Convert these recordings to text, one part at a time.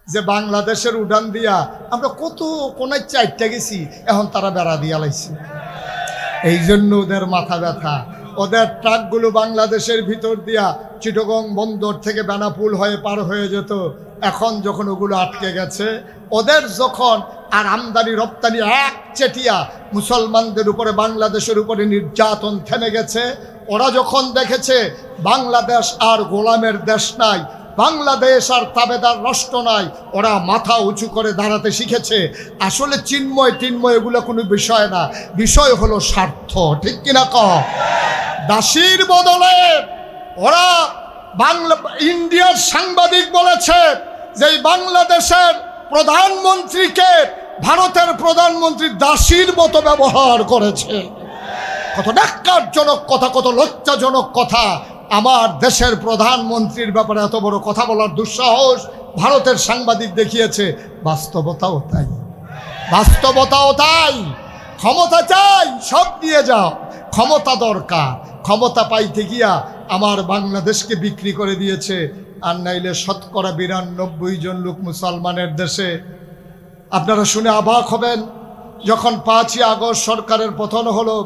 যে বাংলাদেশের উড়ান দিয়া আমরা কত কোনায় চারটা গেছি, এখন তারা বেড়া দিয়া লাইছে। এই জন্য ওদের মাথা ব্যথা। ওদের ট্রাকগুলো বাংলাদেশের ভিতর দিয়া চিটাগং বন্দর থেকে বেনাপুল হয়ে পার হয়ে যেত। এখন যখন ওগুলো আটকে গেছে, ওদের যখন আর আমদানি রপ্তানি এক চেটিয়া মুসলমানদের উপরে বাংলাদেশের উপরে নির্যাতন থেমে গেছে, ওরা যখন দেখেছে বাংলাদেশ আর গোলামের দেশ নাই, বাংলাদেশ আর তাবেদার রাষ্ট্র নাই, ওরা মাথা উঁচু করে দাঁড়াতে শিখেছে। আসলে চিন্ময় এগুলো কোনো বিষয় না, বিষয় হলো স্বার্থ। ঠিক কিনা কও? দাসীর বদলে ওরা ইন্ডিয়ার সাংবাদিক বলেছে যে বাংলাদেশের প্রধানমন্ত্রীকে ভারতের প্রধানমন্ত্রী দাসীর মতো ব্যবহার করেছে। কত ন্যাক্কারজনক কথা, কত লজ্জাজনক কথা। আমার দেশের প্রধানমন্ত্রীর ব্যাপারে এত বড় কথা বলার দুঃসাহস ভারতের সাংবাদিক দেখিয়েছে। বাস্তবতাও তাই, বাস্তবতাও তাই। ক্ষমতা চাই, সব দিয়ে যাও, ক্ষমতা দরকার। ক্ষমতা পাইতে গিয়া আমার বাংলাদেশকে বিক্রি করে দিয়েছে। আর নাইলে 92% জন লোক মুসলমানের দেশে। আপনারা শুনে অবাক হবেন, যখন 5ই আগস্ট সরকারের পতন হলো,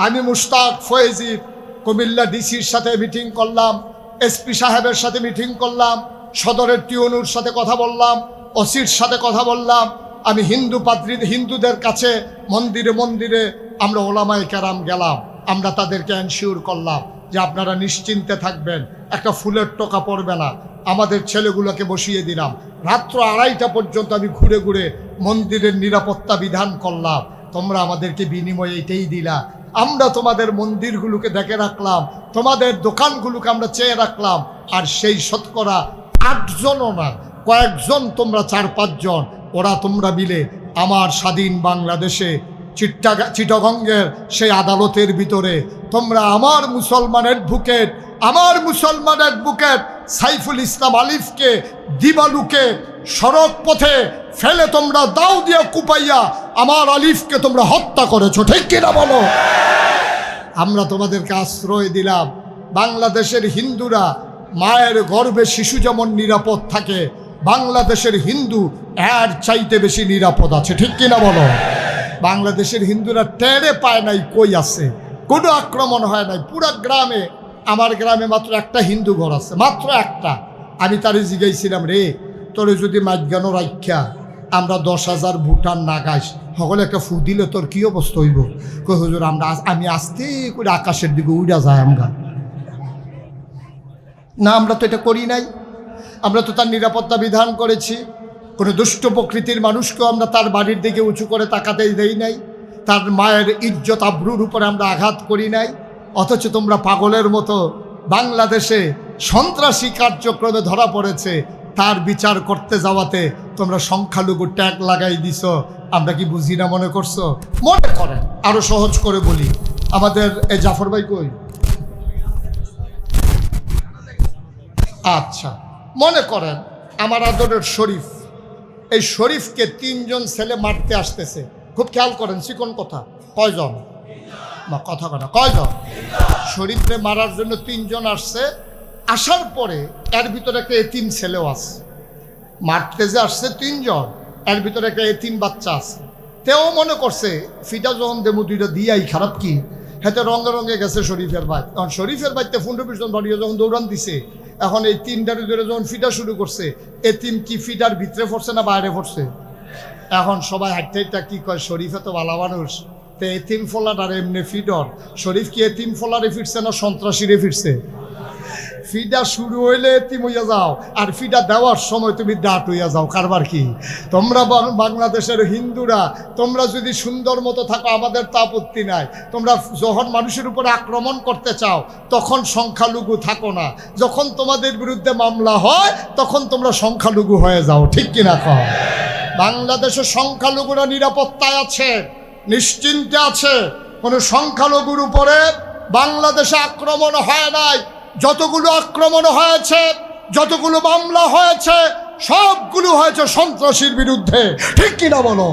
আমি মুশতাক ফয়েজি কুমিল্লা ডিসির সাথে মিটিং করলাম, এসপি সাহেবের সাথে মিটিং করলাম, সদরের টিউনুর সাথে কথা বললাম, ওসির সাথে কথা বললাম। আমি হিন্দুদের কাছে মন্দিরে মন্দিরে আমরা ওলামায়ে কেরাম গেলাম, আমরা তাদেরকে এনশিওর করলাম যে আপনারা নিশ্চিন্তে থাকবেন, একটা ফুলের টোকা পড়বে না। আমাদের ছেলেগুলোকে বসিয়ে দিলাম। রাত্র 2:30টা পর্যন্ত আমি ঘুরে ঘুরে মন্দিরের নিরাপত্তা বিধান করলাম। তোমরা আমাদেরকে বিনিময়ে এটাই দিলা। আমরা তোমাদের মন্দিরগুলোকে দেখে রাখলাম, তোমাদের দোকানগুলোকে আমরা চেয়ে রাখলাম। আর সেই শতকরা 8 জনও না, কয়েকজন, তোমরা 4-5 জন, ওরা তোমরা মিলে আমার স্বাধীন বাংলাদেশে চিটাগংয়ের সেই আদালতের ভিতরে তোমরা আমার মুসলমান অ্যাডভোকেট সাইফুল ইসলাম আলিফকে দিবালুকে সড়ক পথে ফেলে তোমরা দাও দিয়ে কুপাইয়া আমার আলিফকে তোমরা হত্যা করেছো। ঠিক কিনা বলো? আমরা তোমাদেরকে আশ্রয় দিলাম। বাংলাদেশের হিন্দুরা মায়ের গর্ভে শিশু যেমন নিরাপদ থাকে, বাংলাদেশের হিন্দু এর চাইতে বেশি নিরাপদ আছে। ঠিক কিনা বলো? বাংলাদেশের হিন্দুরা টেরে পায় নাই কই আছে, কোনো আক্রমণ হয় নাই। পুরা গ্রামে, আমার গ্রামে মাত্র একটা হিন্দু ঘর আছে, মাত্র একটা। আমি তারে জিগাইছিলাম, রে তোরে যদি মাঝগানো রাখা আমরা 10,000 ভুটান নাগাইস সকলে একটা ফু দিলে তোর কী অবস্থা হইব? কই হুজুর আমি আস্তে করে আকাশের দিকে উড়া যায় আমরা না, আমরা তো এটা করি নাই। আমরা তো তার নিরাপত্তা বিধান করেছি। কোনো দুষ্ট প্রকৃতির মানুষকেও আমরা তার বাড়ির দিকে উঁচু করে তাকাতেই দেই নাই। তার মায়ের ইজ্জত আব্রুর উপরে আমরা আঘাত করি নাই। অথচ তোমরা পাগলের মতো বাংলাদেশে সন্ত্রাসী কার্যক্রমে ধরা পড়েছে, তার বিচার করতে যাওয়াতে তোমরা সংখ্যালঘু ট্যাগ লাগাই দিছ। আমরা কি বুঝি না মনে করছো? মনে করেন, আরো সহজ করে বলি, আমাদের এই জাফর ভাই কই? আচ্ছা, মনে করেন আমার আদরের শরীফ, এই শরীফকে 3 জন ছেলে মারতে আসতেছে। খুব খেয়াল করেন, চিকন কথা, কয়জন? কথা কথা কয়জন? শরীফকে মারার জন্য 3 জন আসছে। আসার পরে এর ভিতরে একটা এতিম ছেলেও আছে। মারতে যে আসছে 3 জন, এর ভিতরে একটা এতিম বাচ্চা আছে। তেও মনে করছে ফিটা যখন দেবো 2টা দিয়াই খারাপ কি, হেতে রঙে রঙে গেছে শরীফের ভাই। এখন শরীফের ভাইতে 15-20 জন বাড়িয়ে যখন দৌড়ান দিছে, এখন এই 3টার ভিতরে যখন ফিটা শুরু করছে, এতিম কি ফিটার ভিতরে পড়ছে না বাইরে পড়ছে? এখন সবাই হাঁটতে কি কয়, শরীফে তো ভালো মানুষ, তো এতিম ফলাটার এমনি ফিডর। শরীফ কি এতিম ফলারে ফিরছে না সন্ত্রাসীরে ফিরছে? ফিডা শুরু হইলে এতিম হইয়া যাও, আর ফিডা দেওয়ার সময় তুমি ডাট হইয়া যাও। কারবার কি? তোমরা বাংলাদেশের হিন্দুরা, তোমরা যদি সুন্দর মতো থাকো আমাদের তো আপত্তি নাই। তোমরা যখন মানুষের উপরে আক্রমণ করতে চাও তখন সংখ্যালঘু থাকো না, যখন তোমাদের বিরুদ্ধে মামলা হয় তখন তোমরা সংখ্যালঘু হয়ে যাও। ঠিক কিনা কও? বাংলাদেশের সংখ্যালঘুরা নিরাপত্তায় আছে, নিশ্চিন্তে আছে। কোনো সংখ্যালঘুর উপরে বাংলাদেশে আক্রমণ হয় নাই। যতগুলো আক্রমণ হয়েছে, যতগুলো মামলা হয়েছে, সবগুলো হয়েছে সন্ত্রাসীর বিরুদ্ধে। ঠিক কিনা বলো?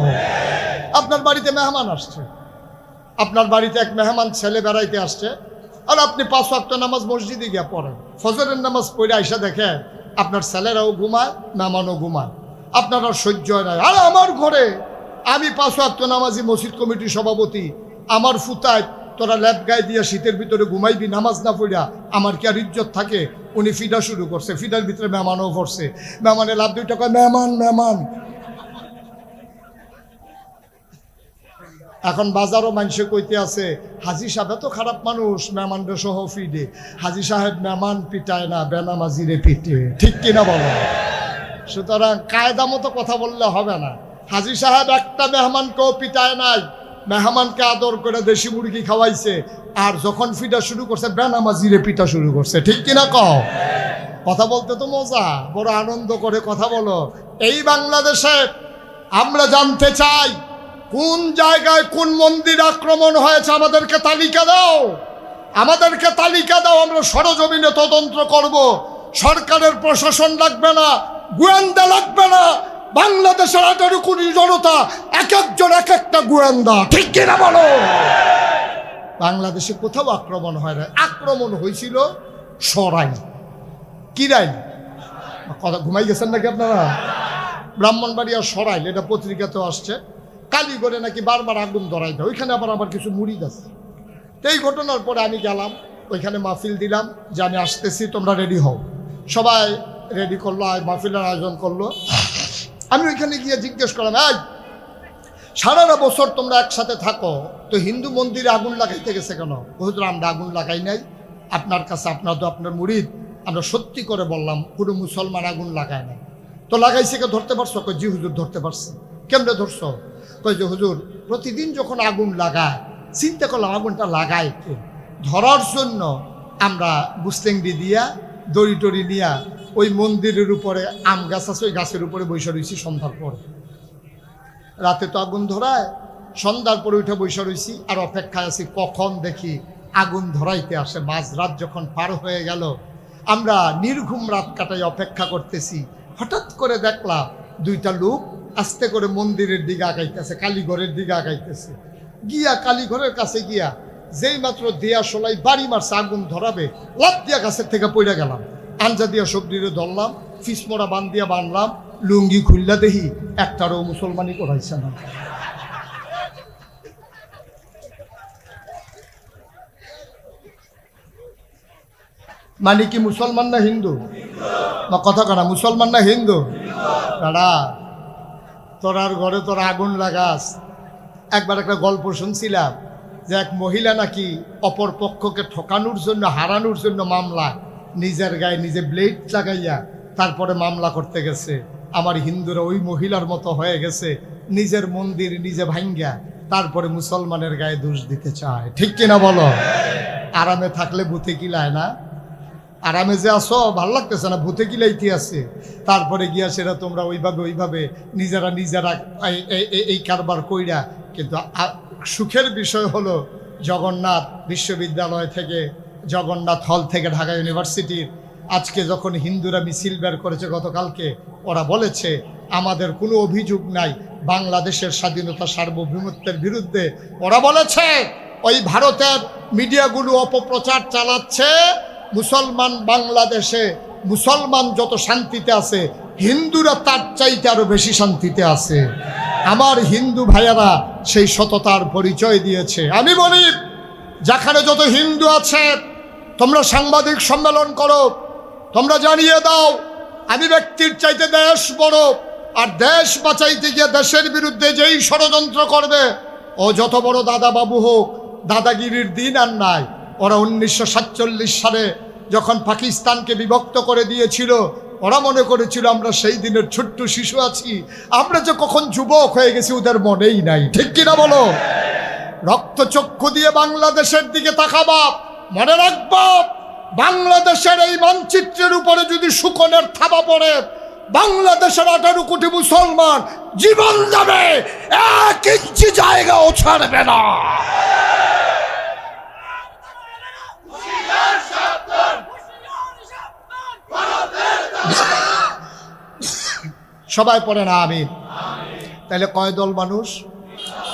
আপনার বাড়িতে মেহমান আসছে, আপনার বাড়িতে এক মেহমান ছেলে বেড়াইতে আসছে, আর আপনি 5 ওয়াক্ত নামাজ মসজিদে গিয়া পড়েন, ফজরের নামাজ পড়ে আইসা দেখেন আপনার ছেলেরাও ঘুমায়, মেহমানও ঘুমায়, আপনার আর সহ্য হয় না। আর আমার ঘরে আমি 5 ওয়াক্ত নামাজি মসজিদ কমিটির সভাপতি, আমার ফুতায় তোরা ল্যাব গায়ে দিয়ে শীতের ভিতরে ঘুমাইবি নামাজ না পড়া, আমার কি আর ইজ্জত থাকে? উনি ফিডা শুরু করছে, ফিডার ভিতরে মেহমানও পড়ছে, মেহমানে লাভ 2 টাকা, মেহমান মেহমান। এখন বাজারও মানুষে কইতে আছে হাজি সাহেব এত খারাপ মানুষ, মেহমানরা সহ ফিডে। হাজি সাহেব মেহমান পিটায় না, বেনামাজিরে পিটে, ঠিক কিনা বলো? সুতরাং কায়দা মতো কথা বললে হবে না। হাজি সাহেব একটা মেহমানকেও পিটায় নাই, মেহমানকে আদর করে দেশি মুরগি খাওয়াইছে, আর যখন ফিটা শুরু করছে বেনামাজিরে পিটা শুরু করছে, ঠিক কিনা কও? কথা বলতে তো মজা, বড় আনন্দ করে কথা বলো। এই বাংলাদেশে আমরা জানতে চাই কোন জায়গায় কোন মন্দির আক্রমণ হয়েছে, আমাদেরকে তালিকা দাও, আমাদেরকে তালিকা দাও। আমরা সরজমিনে তদন্ত করব। সরকারের প্রশাসন লাগবে না, গোয়েন্দা লাগবে না, বাংলাদেশের 18 কোটি জনতা এক একজন এক একটা গোয়েন্দা, ঠিক কিনা বলো? বাংলাদেশে কোথাও আক্রমণ হয় না, আক্রমণ হয়েছিল সরাই কিরাই। কথা ঘুমাই গেছেন নাকি আপনারা? ব্রাহ্মণবাড়িয়া সরাইল, এটা পত্রিকাতেও আসছে। কালীগড়ে নাকি বারবার আগুন ধরাই দেয়, ওইখানে আবার কিছু মুড়িদ আছে। তো এই ঘটনার পরে আমি গেলাম, ওইখানে মাহফিল দিলাম যে আমি আসতেছি, তোমরা রেডি হও। সবাই রেডি করলো, মাহফিলের আয়োজন করলো। আমি ওইখানে গিয়ে জিজ্ঞেস করলাম, এই সারাটা বছর তোমরা একসাথে থাকো, তো হিন্দু মন্দিরে আগুন লাগাইতে গেছে কেন? হুজুর আমরা আগুন লাগাই নাই, আপনার কাছে, আপনার তো আপনার মুরিদ, আমরা সত্যি করে বললাম কোনো মুসলমান আগুন লাগায় নাই। তো লাগাইছে কে, ধরতে পারছো? কই জি হুজুর ধরতে পারছি। কেমনে ধরছো? কই যে হুজুর প্রতিদিন যখন আগুন লাগায়, চিন্তা করলাম আগুনটা লাগায় কে? ধরার জন্য আমরা বুস্তেংডি দিয়া দড়ি টড়ি নিয়া ওই মন্দিরের উপরে আম গাছ আছে, ওই গাছের উপরে বৈশা রয়েছি সন্ধ্যার পরে। রাতে তো আগুন ধরায়, সন্ধ্যার পরে উঠে বৈশা রয়েছি আর অপেক্ষায় আছি কখন দেখি আগুন ধরাইতে আসে। মাঝরাত যখন পার হয়ে গেল, আমরা নির্ঘুম রাত কাটাই অপেক্ষা করতেছি। হঠাৎ করে দেখলাম 2টা লোক আস্তে করে মন্দিরের দিকে আগাইতেছে, কালীঘরের দিকে আগাইতেছে। গিয়া কালীঘরের কাছে গিয়া যেই মাত্র দেয়া সোলাই বাড়ি মারছে আগুন ধরাবে, লাফ দিয়া গাছের থেকে পড়ে গেলাম। আঞ্জা দিয়া সবজিরে ধরলাম, ফিসমোড়া বান দিয়া বানলাম, লুঙ্গি খুললা দেখি একটারও মুসলমানই করাইছে না। মানে কি মুসলমান না হিন্দু? না কথা কানা, মুসলমান না হিন্দু? দাদা তোরার ঘরে তোরা আগুন লাগাস। একবার একটা গল্প শুনছিলাম যে এক মহিলা নাকি অপর পক্ষকে ঠকানোর জন্য, হারানোর জন্য মামলা, নিজের গায়ে নিজে ব্লেড লাগাইয়া তারপরে মামলা করতে গেছে। আমার হিন্দুরা ওই মহিলার মতো হয়ে গেছে, নিজের মন্দির নিজে ভাঙ্গা তারপরে মুসলমানের গায়ে দোষ দিতে চায়, ঠিক কিনা বলো? আরামে থাকলে ভূতে কিলায় না? আরামে যে আসো ভাল লাগতেছে না, ভূতে কিলাইতে আছে। তারপরে গিয়া সেটা তোমরা ওইভাবে নিজেরা এই কারবার কইরা। কিন্তু সুখের বিষয় হলো জগন্নাথ বিশ্ববিদ্যালয় থেকে, জগন্নাথ হল থেকে ঢাকা ইউনিভার্সিটির আজকে যখন হিন্দুরা মিছিল বের করেছে গতকালকে, ওরা বলেছে আমাদের কোনো অভিযোগ নাই বাংলাদেশের স্বাধীনতা সার্বভৌমত্বের বিরুদ্ধে। ওরা বলেছে ওই ভারতের মিডিয়াগুলো অপপ্রচার চালাচ্ছে, মুসলমান বাংলাদেশে মুসলমান যত শান্তিতে আছে, হিন্দুরা তার চাইতে আরো বেশি শান্তিতে আছে। আমার হিন্দু ভাইয়ারা সেই সততার পরিচয় দিয়েছে। আমি বলি যেখানে যত হিন্দু আছে তোমরা সাংবাদিক সম্মেলন করো, তোমরা জানিয়ে দাও আমি ব্যক্তির চাইতে দেশ বড়, আর দেশ বাঁচাইতে গিয়ে দেশের বিরুদ্ধে যেই ষড়যন্ত্র করবে ও যত বড় দাদা বাবু হোক, দাদাগিরির দিন আর নাই। ওরা 1947 সালে যখন পাকিস্তানকে বিভক্ত করে দিয়েছিল, ওরা মনে করেছিল আমরা সেই দিনের ছোট্ট শিশু আছি, আমরা যে কখন যুবক হয়ে গেছি ওদের মনেই নাই, ঠিক কিনা বলো? রক্তচক্ষু দিয়ে বাংলাদেশের দিকে তাকাবা, মনে রাখবা বাংলাদেশের এই মানচিত্রের উপরে যদি শুকনের থাবা পড়ে, বাংলাদেশের 18 কোটি মুসলমান জীবন যাবে, 1 ইঞ্চি জায়গাও ছাড়বে না। সবাই পড়ে না আমিন। তাহলে কয় দল মানুষ?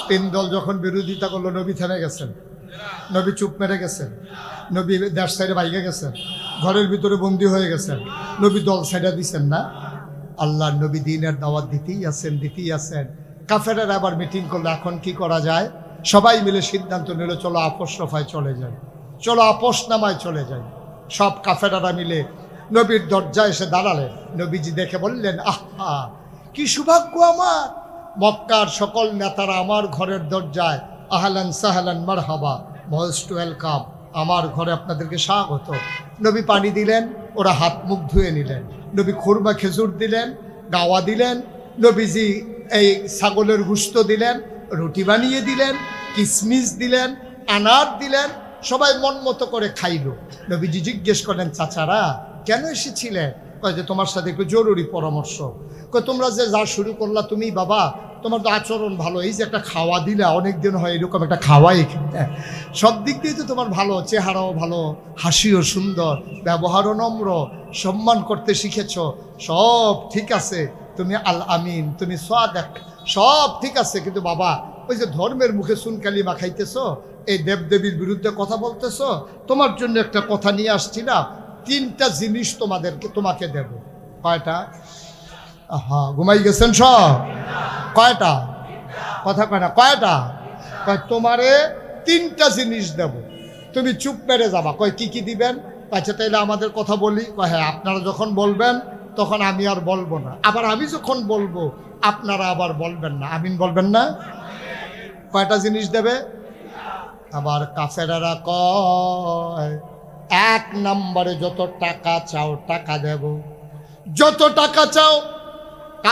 3 দল। যখন বিরোধিতা করলো নবী থেমে গেছেন, নবী চুপ মেরে গেছেন, নবী দেশ সাইডে বাইকে গেছেন, ঘরের ভিতরে বন্দী হয়ে গেছেন, নবী দল ছেড়ে দিচ্ছেন না? আল্লাহ নবী দিনের দাওয়াত দিতেই আছেন। কাফেরেরা আবার মিটিং করলো, এখন কি করা যায়? সবাই মিলে সিদ্ধান্ত নিল, চলো আপোষ রফায় চলে যাই, চলো আপোষ নামায় চলে যাই। সব কাফেরেরা মিলে নবীর দরজায় এসে দাঁড়ালেন। নবীজি দেখে বললেন, আহা কি সৌভাগ্য আমার, মক্কার সকল নেতারা আমার ঘরের দরজায়, আহলান সাহলান মারহাবা, মোস্ট ওয়েলকাম, আমার ঘরে আপনাদেরকে স্বাগত। নবী পানি দিলেন, ওরা হাত মুখ ধুয়ে নিলেন। নবী খুরমা খেজুর দিলেন, গাওয়া দিলেন, নবীজি এই ছাগলের গুস্ত দিলেন, রুটি বানিয়ে দিলেন, কিশমিশ দিলেন, আনার দিলেন, সবাই মন মতো করে খাইল। নবীজি জিজ্ঞেস করলেন, চাচারা কেন এসেছিলে? কয় যে তোমার সাথে একটু জরুরি পরামর্শ। কয় তোমরা যে যা শুরু করলা, তুমি বাবা তোমার তো আচরণ ভালো, এই যে একটা খাওয়া দিলা, অনেক দিন হয় এরকম একটা খাওয়াই, সব দিক দিয়ে তো তোমার ভালো, চেহারাও ভালো, হাসিও সুন্দর, ব্যবহারও নম্র, সম্মান করতে শিখেছ, সব ঠিক আছে, তুমি আল আমিন, তুমি সাদেক, সব ঠিক আছে। কিন্তু বাবা ওই যে ধর্মের মুখে সুনকালি মাখাইতেছ, এই দেবদেবীর বিরুদ্ধে কথা বলতেছ, তোমার জন্য একটা কথা নিয়ে আসছি না, 3টা জিনিস তোমাকে দেব। কয়টা? হা ঘুমাই গেছেন সব? কয়টা? কথা কয় না, কয়টা? কয় তোমারে 3টা জিনিস দেব, তুমি চুপ মেরে যাবা। কয় কি কি দিবেন? আচ্ছা তাইলে আমাদের কথা বলি। কয় হ্যাঁ, আপনারা যখন বলবেন তখন আমি আর বলবো না, আবার আমি যখন বলবো আপনারা আবার বলবেন না, আমিন বলবেন না। কয়টা জিনিস দেবে? আবার কাফেরারা কয় 1 নম্বরে যত টাকা চাও টাকা দেব, যত টাকা চাও,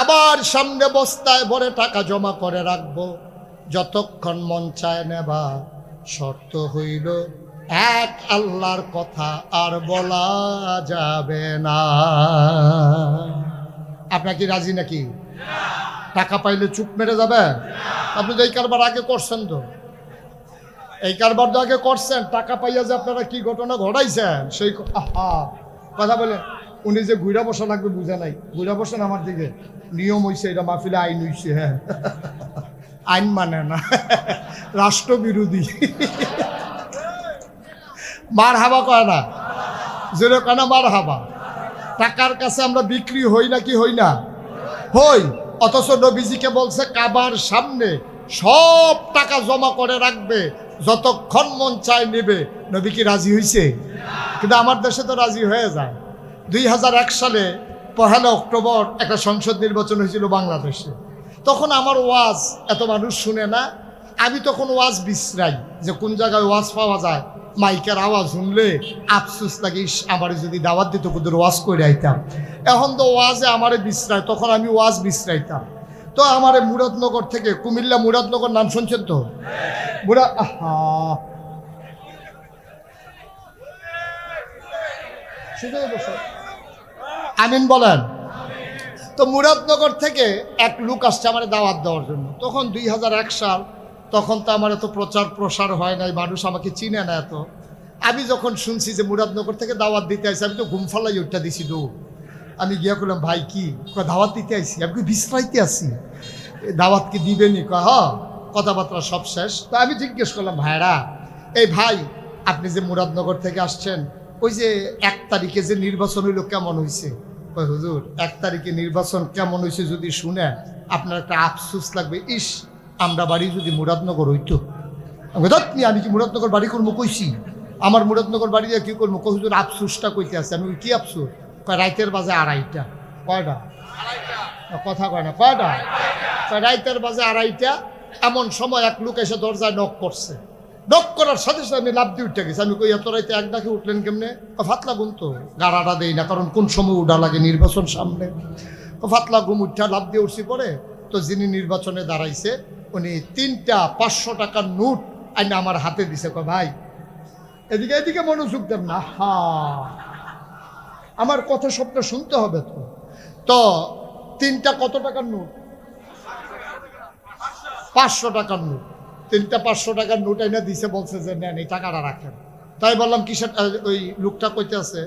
আবার সামনে বস্তায় ভরে টাকা জমা করে রাখবো, যতক্ষণ মন চায় নেবা, শর্ত হইল এক আল্লাহর কথা আর বলা যাবে না। আপনার কি রাজি নাকি? টাকা পাইলে চুপ মেরে যাবে? আপনি তো এই কারবার আগে করছেন, তো এই কারবার তো আগে করছেন, টাকা পাইয়া যে আপনারা কি ঘটনা ঘটাইছেন সেই কথা বলে। উনি যে ঘুরা বসা লাগবে বুঝা নাই, ঘুরা বসেন আমার দিকে, নিয়ম হইছে, এটা মাহফিলে আইন হইছে। হ্যাঁ, আইন মানে না, রাষ্ট্রবিরোধী। মার হাবা কয় না, জোরে কয় না মার হাবা। টাকার কাছে আমরা বিক্রি হই না কি হই না? হই। অথচ নবীজিকে বলছে কাবার সামনে সব টাকা জমা করে রাখবে, যতক্ষণ মন চায় নেবে। নবী কি রাজি হইছে? কিন্তু আমার দেশে তো রাজি হয়ে যায়। 2001 সালে 1 অক্টোবর একটা সংসদ নির্বাচন হয়েছিল বাংলাদেশে। তখন আমার ওয়াজ এত মানুষ শুনে না, আমি তখন ওয়াজ বিশ্রাই, যে কোন জায়গায় ওয়াজ পাওয়া যায়। মাইকের আওয়াজ শুনলে আফসুস লাগে, আমারে যদি দাওয়াত দিত কুদের ওয়াজ করে আইতাম। এখন তো ওয়াজে আমারে বিশ্রায়, তখন আমি ওয়াজ বিশ্রাইতাম। তো আমারে মুরাদনগর থেকে, কুমিল্লা মুরাদনগর নাম শুনছেন তো? আমিন বলেন। তো মুরাদনগর থেকে এক লোক আসছে আমার দাওয়াত দেওয়ার জন্য। তখন 2001 সাল, তখন তো আমার এত প্রচার প্রসার হয় নাই, মানুষ আমাকে চিনে না এত। আমি যখন শুনছি যে মুরাদনগর থেকে দাওয়াত দিতে আসি, আমি তো ঘুম ফালাই উঠটা দিছি দৌড়। আমি গিয়া করলাম, ভাই কি দাওয়াত দিতে আইসি? আমি কি বিশ্রাইতে আসি, দাওয়াত কি দিবেনি? হ্যাঁ, কথাবার্তা সব শেষ। তো আমি জিজ্ঞেস করলাম, ভাইরা এই ভাই আপনি যে মুরাদনগর থেকে আসছেন, ওই যে 1 তারিখে যে নির্বাচন হইলো কেমন হয়েছে? হুজুর 1 তারিখে নির্বাচন কেমন হয়েছে যদি শুনে আপনার একটা আফসোস লাগবে, ইস আমরা বাড়ি যদি মুরাদনগর হইতো। আমি কি মুরাদনগর বাড়ি করবো কইছি? আমার মুরাদনগর বাড়ি দিয়ে কী করবো? হুজুর আফসোসটা কইতে আছে। আমি কি আফসোস? রাইতের বাজে 2:30। কয়টা? কথা কয় না, কয়টা? রাইতের বাজে 2:30। এমন সময় এক লোক এসে দরজায় নক করছে। নক করার সাথে সাথে আমি লাভ দিয়ে উঠে গেছি। আমি কই এত রাইতে এক ডাকে উঠলেন কেমনে? ফাতলা ঘুম তো, গাড়াটা দেই না, কারণ কোন সময় উঠা লাগে নির্বাচন সামনে। ফাতলা ঘুম উঠা লাভ দিয়ে উঠছি। পরে তো যিনি নির্বাচনে দাঁড়াইছে উনি 3টা 500 টাকার নোট আইনা আমার হাতে দিছে। ভাই এদিকে এদিকে মনোযোগ দেন না, হা আমার কথা সবটা শুনতে হবে। তো 3টা কত টাকার নোট? 500 টাকার নোট। 3টা 500 টাকার নোট আইনা দিছে, বলছে যে নেন এই টাকাটা রাখেন। তাই বললাম কিসের? ওই লোকটা কইতে আছে।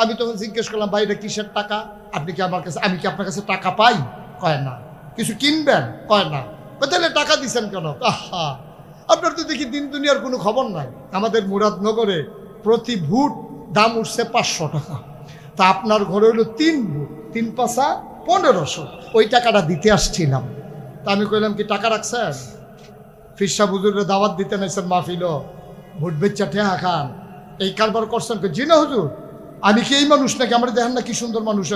আমি তখন জিজ্ঞেস করলাম, ভাই এটা কিসের টাকা? আপনি কি আমার কাছে, আমি কি আপনার কাছে টাকা পাই? কয় না। কিছু কিনবেন? কয় না। তাহলে টাকা দিচ্ছেন কেন? আহা, আপনার তো দেখি দিন দুনিয়ার কোনো খবর নাই। আমাদের মুরাদনগরে প্রতি ভোট দাম উঠছে 500 টাকা। তা আপনার ঘরে হলো 3 বুট, 3 পাশা 1500, ওই টাকাটা দিতে আসছিলাম। তা আমি কইলাম কি টাকা রাখছেন? ফিরসা হুজুরের দাওয়াত দিতে নাইছেন মাহফিল, ভোট বেচ্চা ঠেহা খান, এই কারবার করছেন? জি না হুজুর, আমি কি এই মানুষ নাকি? আমার দেখেন না কি সুন্দর মানুষ,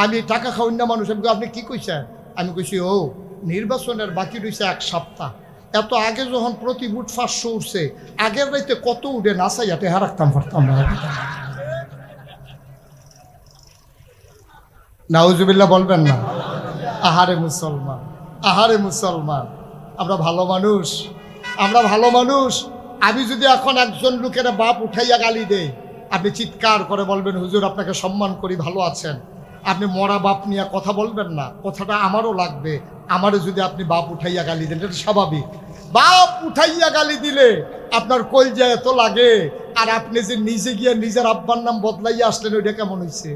আমি টাকা খাওয়াই না মানুষ। আমি আপনি কি কইছেন? আমি কইছি ও নির্বাচনের বাকি রয়েছে 1 সপ্তাহ, এত আগে যখন প্রতি বুট 500 উঠছে, আগের রাইতে কত উঠে নাচাইয়া টেহা রাখতাম পারতাম না। নাউজুবিল্লাহ বলবেন না? আহারে মুসলমান, আহারে মুসলমান, আমরা ভালো মানুষ, আমরা ভালো মানুষ। আমি যদি এখন একজন লোকের বাপ উঠাইয়া গালি দেই, আপনি চিৎকার করে বলবেন হুজুর আপনাকে সম্মান করি, ভালো আছেন। আপনি মরা বাপ নিয়ে কথা বলবেন না, কথাটা আমারও লাগবে। আমারও যদি আপনি বাপ উঠাইয়া গালি দেন, এটা স্বাভাবিক। বাপ উঠাইয়া গালি দিলে আপনার কলজা এত লাগে, আর আপনি যে নিজে গিয়ে নিজের আব্বার নাম বদলাইয়া আসলেন, ওইটা কেমন হয়েছে?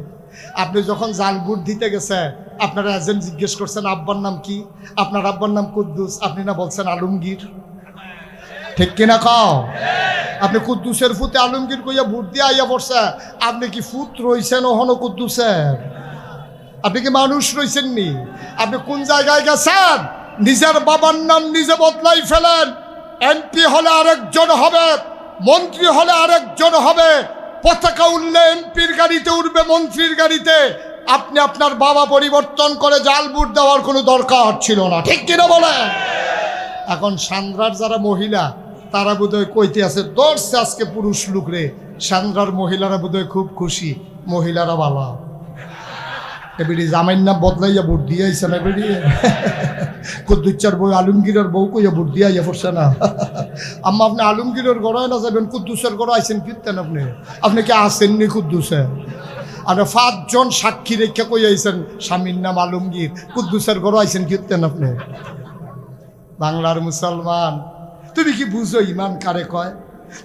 আপনি যখন জাল ভোট দিতে গেছে, আপনারা এজেন্ট জিজ্ঞেস করছেন আব্বার নাম কি? আপনার আব্বার নাম কুদ্দুস, আপনি না বলছেন আলমগীর? ঠিক কিনা কও? আপনি কুদ্দুসের ফুতে আলমগীর কইয়া ভোট দিয়ে আইয়া পড়ছে। আপনি কি ফুত রইছেন ওহনো কুদ্দুসের? আপনি কি মানুষ রইছেন নি? আপনি কোন জায়গায় গেছেন? নিজের বাবার নাম নিজে বদলাই ফেলেন। এমপি হলে আরেকজন হবে, মন্ত্রী হলে আরেকজন হবে, পতাকা উঠলে এমপির গাড়িতে উঠবে, মন্ত্রীর গাড়িতে। আপনি আপনার বাবা পরিবর্তন করে জাল ভোট দেওয়ার কোনো দরকার ছিল না, ঠিক কিনা বলে? এখন সান্দ্রার যারা মহিলা, তারা বোধহয় কইতে আছে দর্শে আজকে পুরুষ লোক রে। সান্দ্রার মহিলারা বোধহয় খুব খুশি, মহিলারা ভালো। এবারে জামাইয়ের নাম বদলাইয়া ভোট দিয়ে আইসে না? এবারে কুদ্দুচ্চার বউ আলমগীরের বউ কইয়া ভোট দিয়ে আইয়া পড়ছে না? আম্মা আপনি আলমগীরের গড়ায় না যাবেন, কুদ্দুসের গড় আইসেন কীর্তেন? আপনি কি আসেননি কুদ্দুসে? আপনি 5 জন সাক্ষী রেখা কই আইসেন স্বামীর নাম আলমগীর, কুদ্দুসের গড় আইসেন কীর্তেন? আপনি বাংলার মুসলমান, তুমি কি বুঝো ইমান কারে কয়?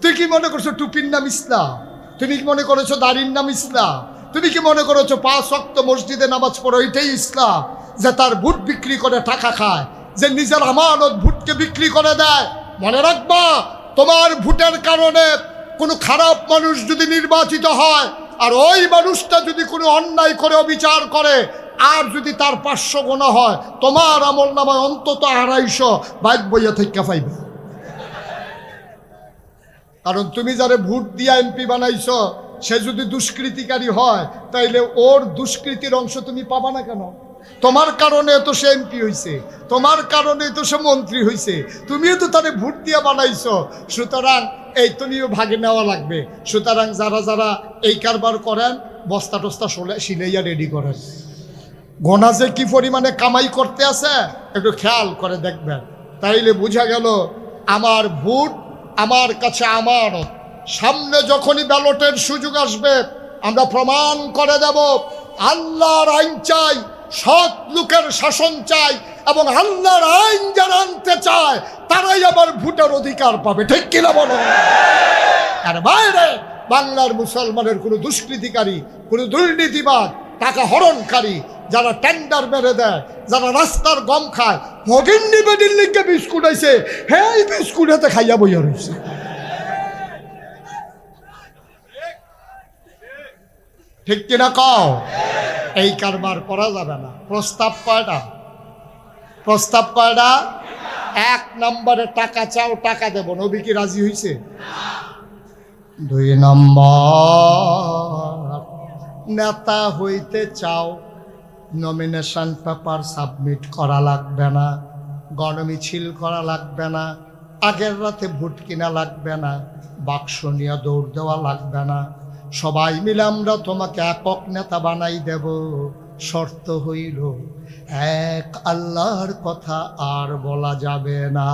তুই কি মনে করছো টুপির নাম ইসলাম? তুমি কি মনে করেছো দাড়ির নাম ইসলাম? তুমি কি মনে করেছো 5 ওয়াক্ত মসজিদে নামাজ পড়ো এটাই ইসলাম? যে তার ভোট বিক্রি করে টাকা খায়, যে নিজের আমানত ভোটকে বিক্রি করে দেয়। মনে রাখবা, তোমার ভোটের কারণে কোনো খারাপ মানুষ যদি নির্বাচিত হয়, আর ওই মানুষটা যদি কোনো অন্যায় করে অবিচার করে, আর যদি তার 500 গোনা হয়, তোমার আমল নামায় অন্তত 250 বাইক বইয়া থেকে পাইবে। কারণ তুমি যারে ভোট দিয়া এমপি বানাইছো, সে যদি দুষ্কৃতিকারী হয়, তাইলে ওর দুষ্কৃতির অংশ তুমি পাবা না কেন? তোমার কারণে তো সে এমপি হইছে, তোমার কারণে তো সে মন্ত্রী হইছে, তুমিও তো তারে ভোট দিয়া বানাইছো। সুতরাং এই তুমিও ভাগে নেওয়া লাগবে। সুতরাং যারা যারা এই কারবার করেন, বস্তা টস্তা সিলাইয়া রেডি করেন। গোনা যে কি পরিমাণে কামাই করতে আছে একটু খেয়াল করে দেখবেন, তাইলে বোঝা গেল আমার ভোট আমার কাছে আমানত। সামনে যখনই ব্যালটের সুযোগ আসবে, আমরা প্রমাণ করে দেব আল্লাহর আইন চাই, সৎ লোকের শাসন চাই, এবং আল্লাহর আইন যারা আনতে চায় তারাই আবার ভোটের অধিকার পাবে, ঠিক কিনা বলো? আর বাইরে বাংলার মুসলমানের কোনো দুষ্কৃতিকারী, কোনো দুর্নীতিবাদ, টাকা হরণকারী, যারা টেন্ডার মেরে দেয়, যারা রাস্তার গম খায়, ভগিন্নি বেডির লিগে বিস্কুট আইছে, হ্যাঁ এই বিস্কুট হাতে খাইয়া বইয়া রয়েছে। ঠিক কিনা কও? এই কারবার করা যাবে না। প্রস্তাব কয়টা? প্রস্তাব কয়টা? 1 নম্বরে টাকা চাও, টাকা দেব। নবী কি রাজি হইছে? 2 নম্বর, নেতা হইতে চাও, নমিনেশন পেপার সাবমিট করা লাগবে না, গণমিছিল করা লাগবে না, আগের রাতে ভোট কিনা লাগবে না, বাক্স নিয়ে দৌড় দেওয়া লাগবে না। সবাই মিলে আমরা তোমাকে একক নেতা বানাই দেব। শর্ত হইল এক আল্লাহর কথা আর বলা যাবে না।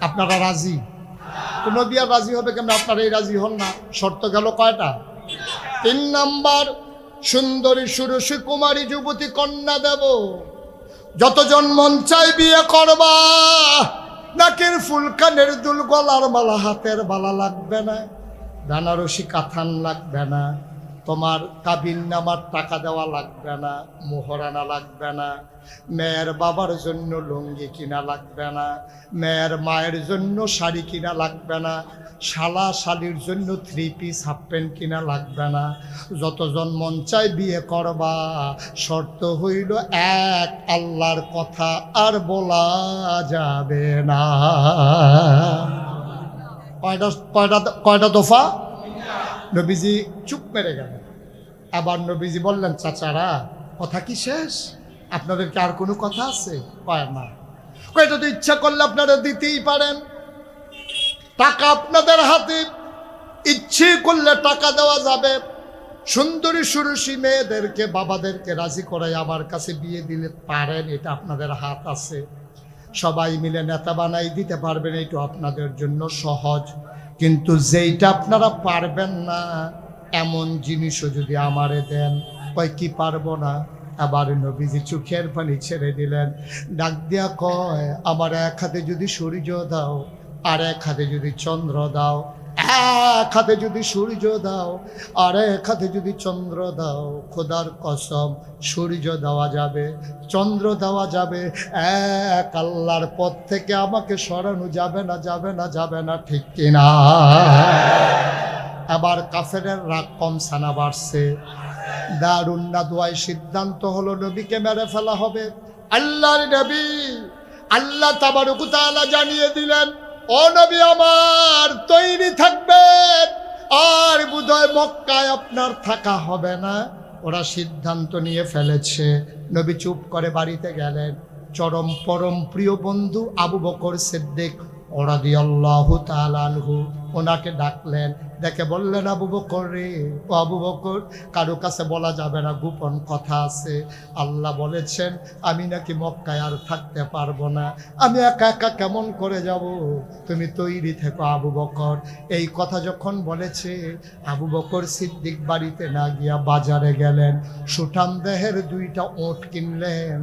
আপনারা রাজি? তো নবী আর রাজি হবে কেন? আপনারাই রাজি হন না। শর্ত গেল কয়টা? 3 নম্বর, সুন্দরী সুরসী কুমারী যুবতী কন্যা দেব। যতজন মন চাই বিয়ে করবা, নাকের ফুল, কানের দুল, গলার মালা, হাতের বালা লাগবে না, বেনারসি কাথান লাগবে না, তোমার কাবিন নামার টাকা দেওয়া লাগবে না, মোহরানা লাগবে না, মেয়ের বাবার জন্য লুঙ্গি কিনা লাগবে না, মেয়ের মায়ের জন্য শাড়ি কিনা লাগবে না, শালা শালির জন্য 3 পিস হাফ প্যান্ট কিনা লাগবে না। যতজন মন চায় বিয়ে করবা, শর্ত হইল এক, আল্লাহর কথা আর বলা যাবে না। কয়টা দফা? নবীজি চুপ মেরে গেলেন। আবার নবীজি বললেন, চাচারা কথা কি শেষ? আপনাদেরকে আর কোনো কথা আছে? কয় না। কয়টা তো ইচ্ছা করলে আপনারা দিতেই পারেন, টাকা আপনাদের হাতে, ইচ্ছে করলে টাকা দেওয়া যাবে। সুন্দরী সুরসী মেয়েদেরকে বাবাদেরকে রাজি করাই আমার কাছে বিয়ে দিলে পারেন, এটা আপনাদের হাত আছে। সবাই মিলে নেতা বানাই দিতে পারবেন, এটা আপনাদের জন্য সহজ। কিন্তু যেইটা আপনারা পারবেন না এমন জিনিসও যদি আমারে দেন, কয় কি পারবো না? আবার নবীজি চোখের পানি ছেড়ে দিলেন, ডাক দিয়া কয়, আমার এক হাতে যদি সূর্য দাও, আর এক হাতে যদি চন্দ্র দাও, এক হাতে যদি সূর্য দাও আর এক হাতে যদি চন্দ্র দাও, খোদার কসম সূর্য দেওয়া যাবে, চন্দ্র দেওয়া যাবে, এক আল্লাহর পথ থেকে আমাকে সরানো যাবে না, যাবে না, যাবে না, ঠিক কিনা? আবার কাফেরের রাগ কমছানা বাড়ছে। দারুন নাদওয়ায় সিদ্ধান্ত হলো নবীকে মেরে ফেলা হবে। আল্লাহর নবী, আল্লাহ তাবারক ওয়া তাআলা জানিয়ে দিলেন, ও নবী আমার তৈরি থাকবেন, আর বোধহয় মক্কায় আপনার থাকা হবে না। ওরা সিদ্ধান্ত নিয়ে ফেলেছে। নবী চুপ করে বাড়িতে গেলেন। চরম পরম প্রিয় বন্ধু আবু বকর সিদ্দিক রাদিয়াল্লাহু তাআলা আনহু ওনাকে ডাকলেন, দেখে বললেন, আবু বকর রে, ও আবু বকর, কারো কাছে বলা যাবে না, গোপন কথা আছে। আল্লাহ বলেছেন আমি নাকি মক্কায় আর থাকতে পারবো না, আমি একা একা কেমন করে যাব, তুমি তৈরি থেকো আবু বকর। এই কথা যখন বলেছে, আবু বকর সিদ্দিক বাড়িতে না গিয়া বাজারে গেলেন, সুঠাম দেহের 2টা উট কিনলেন,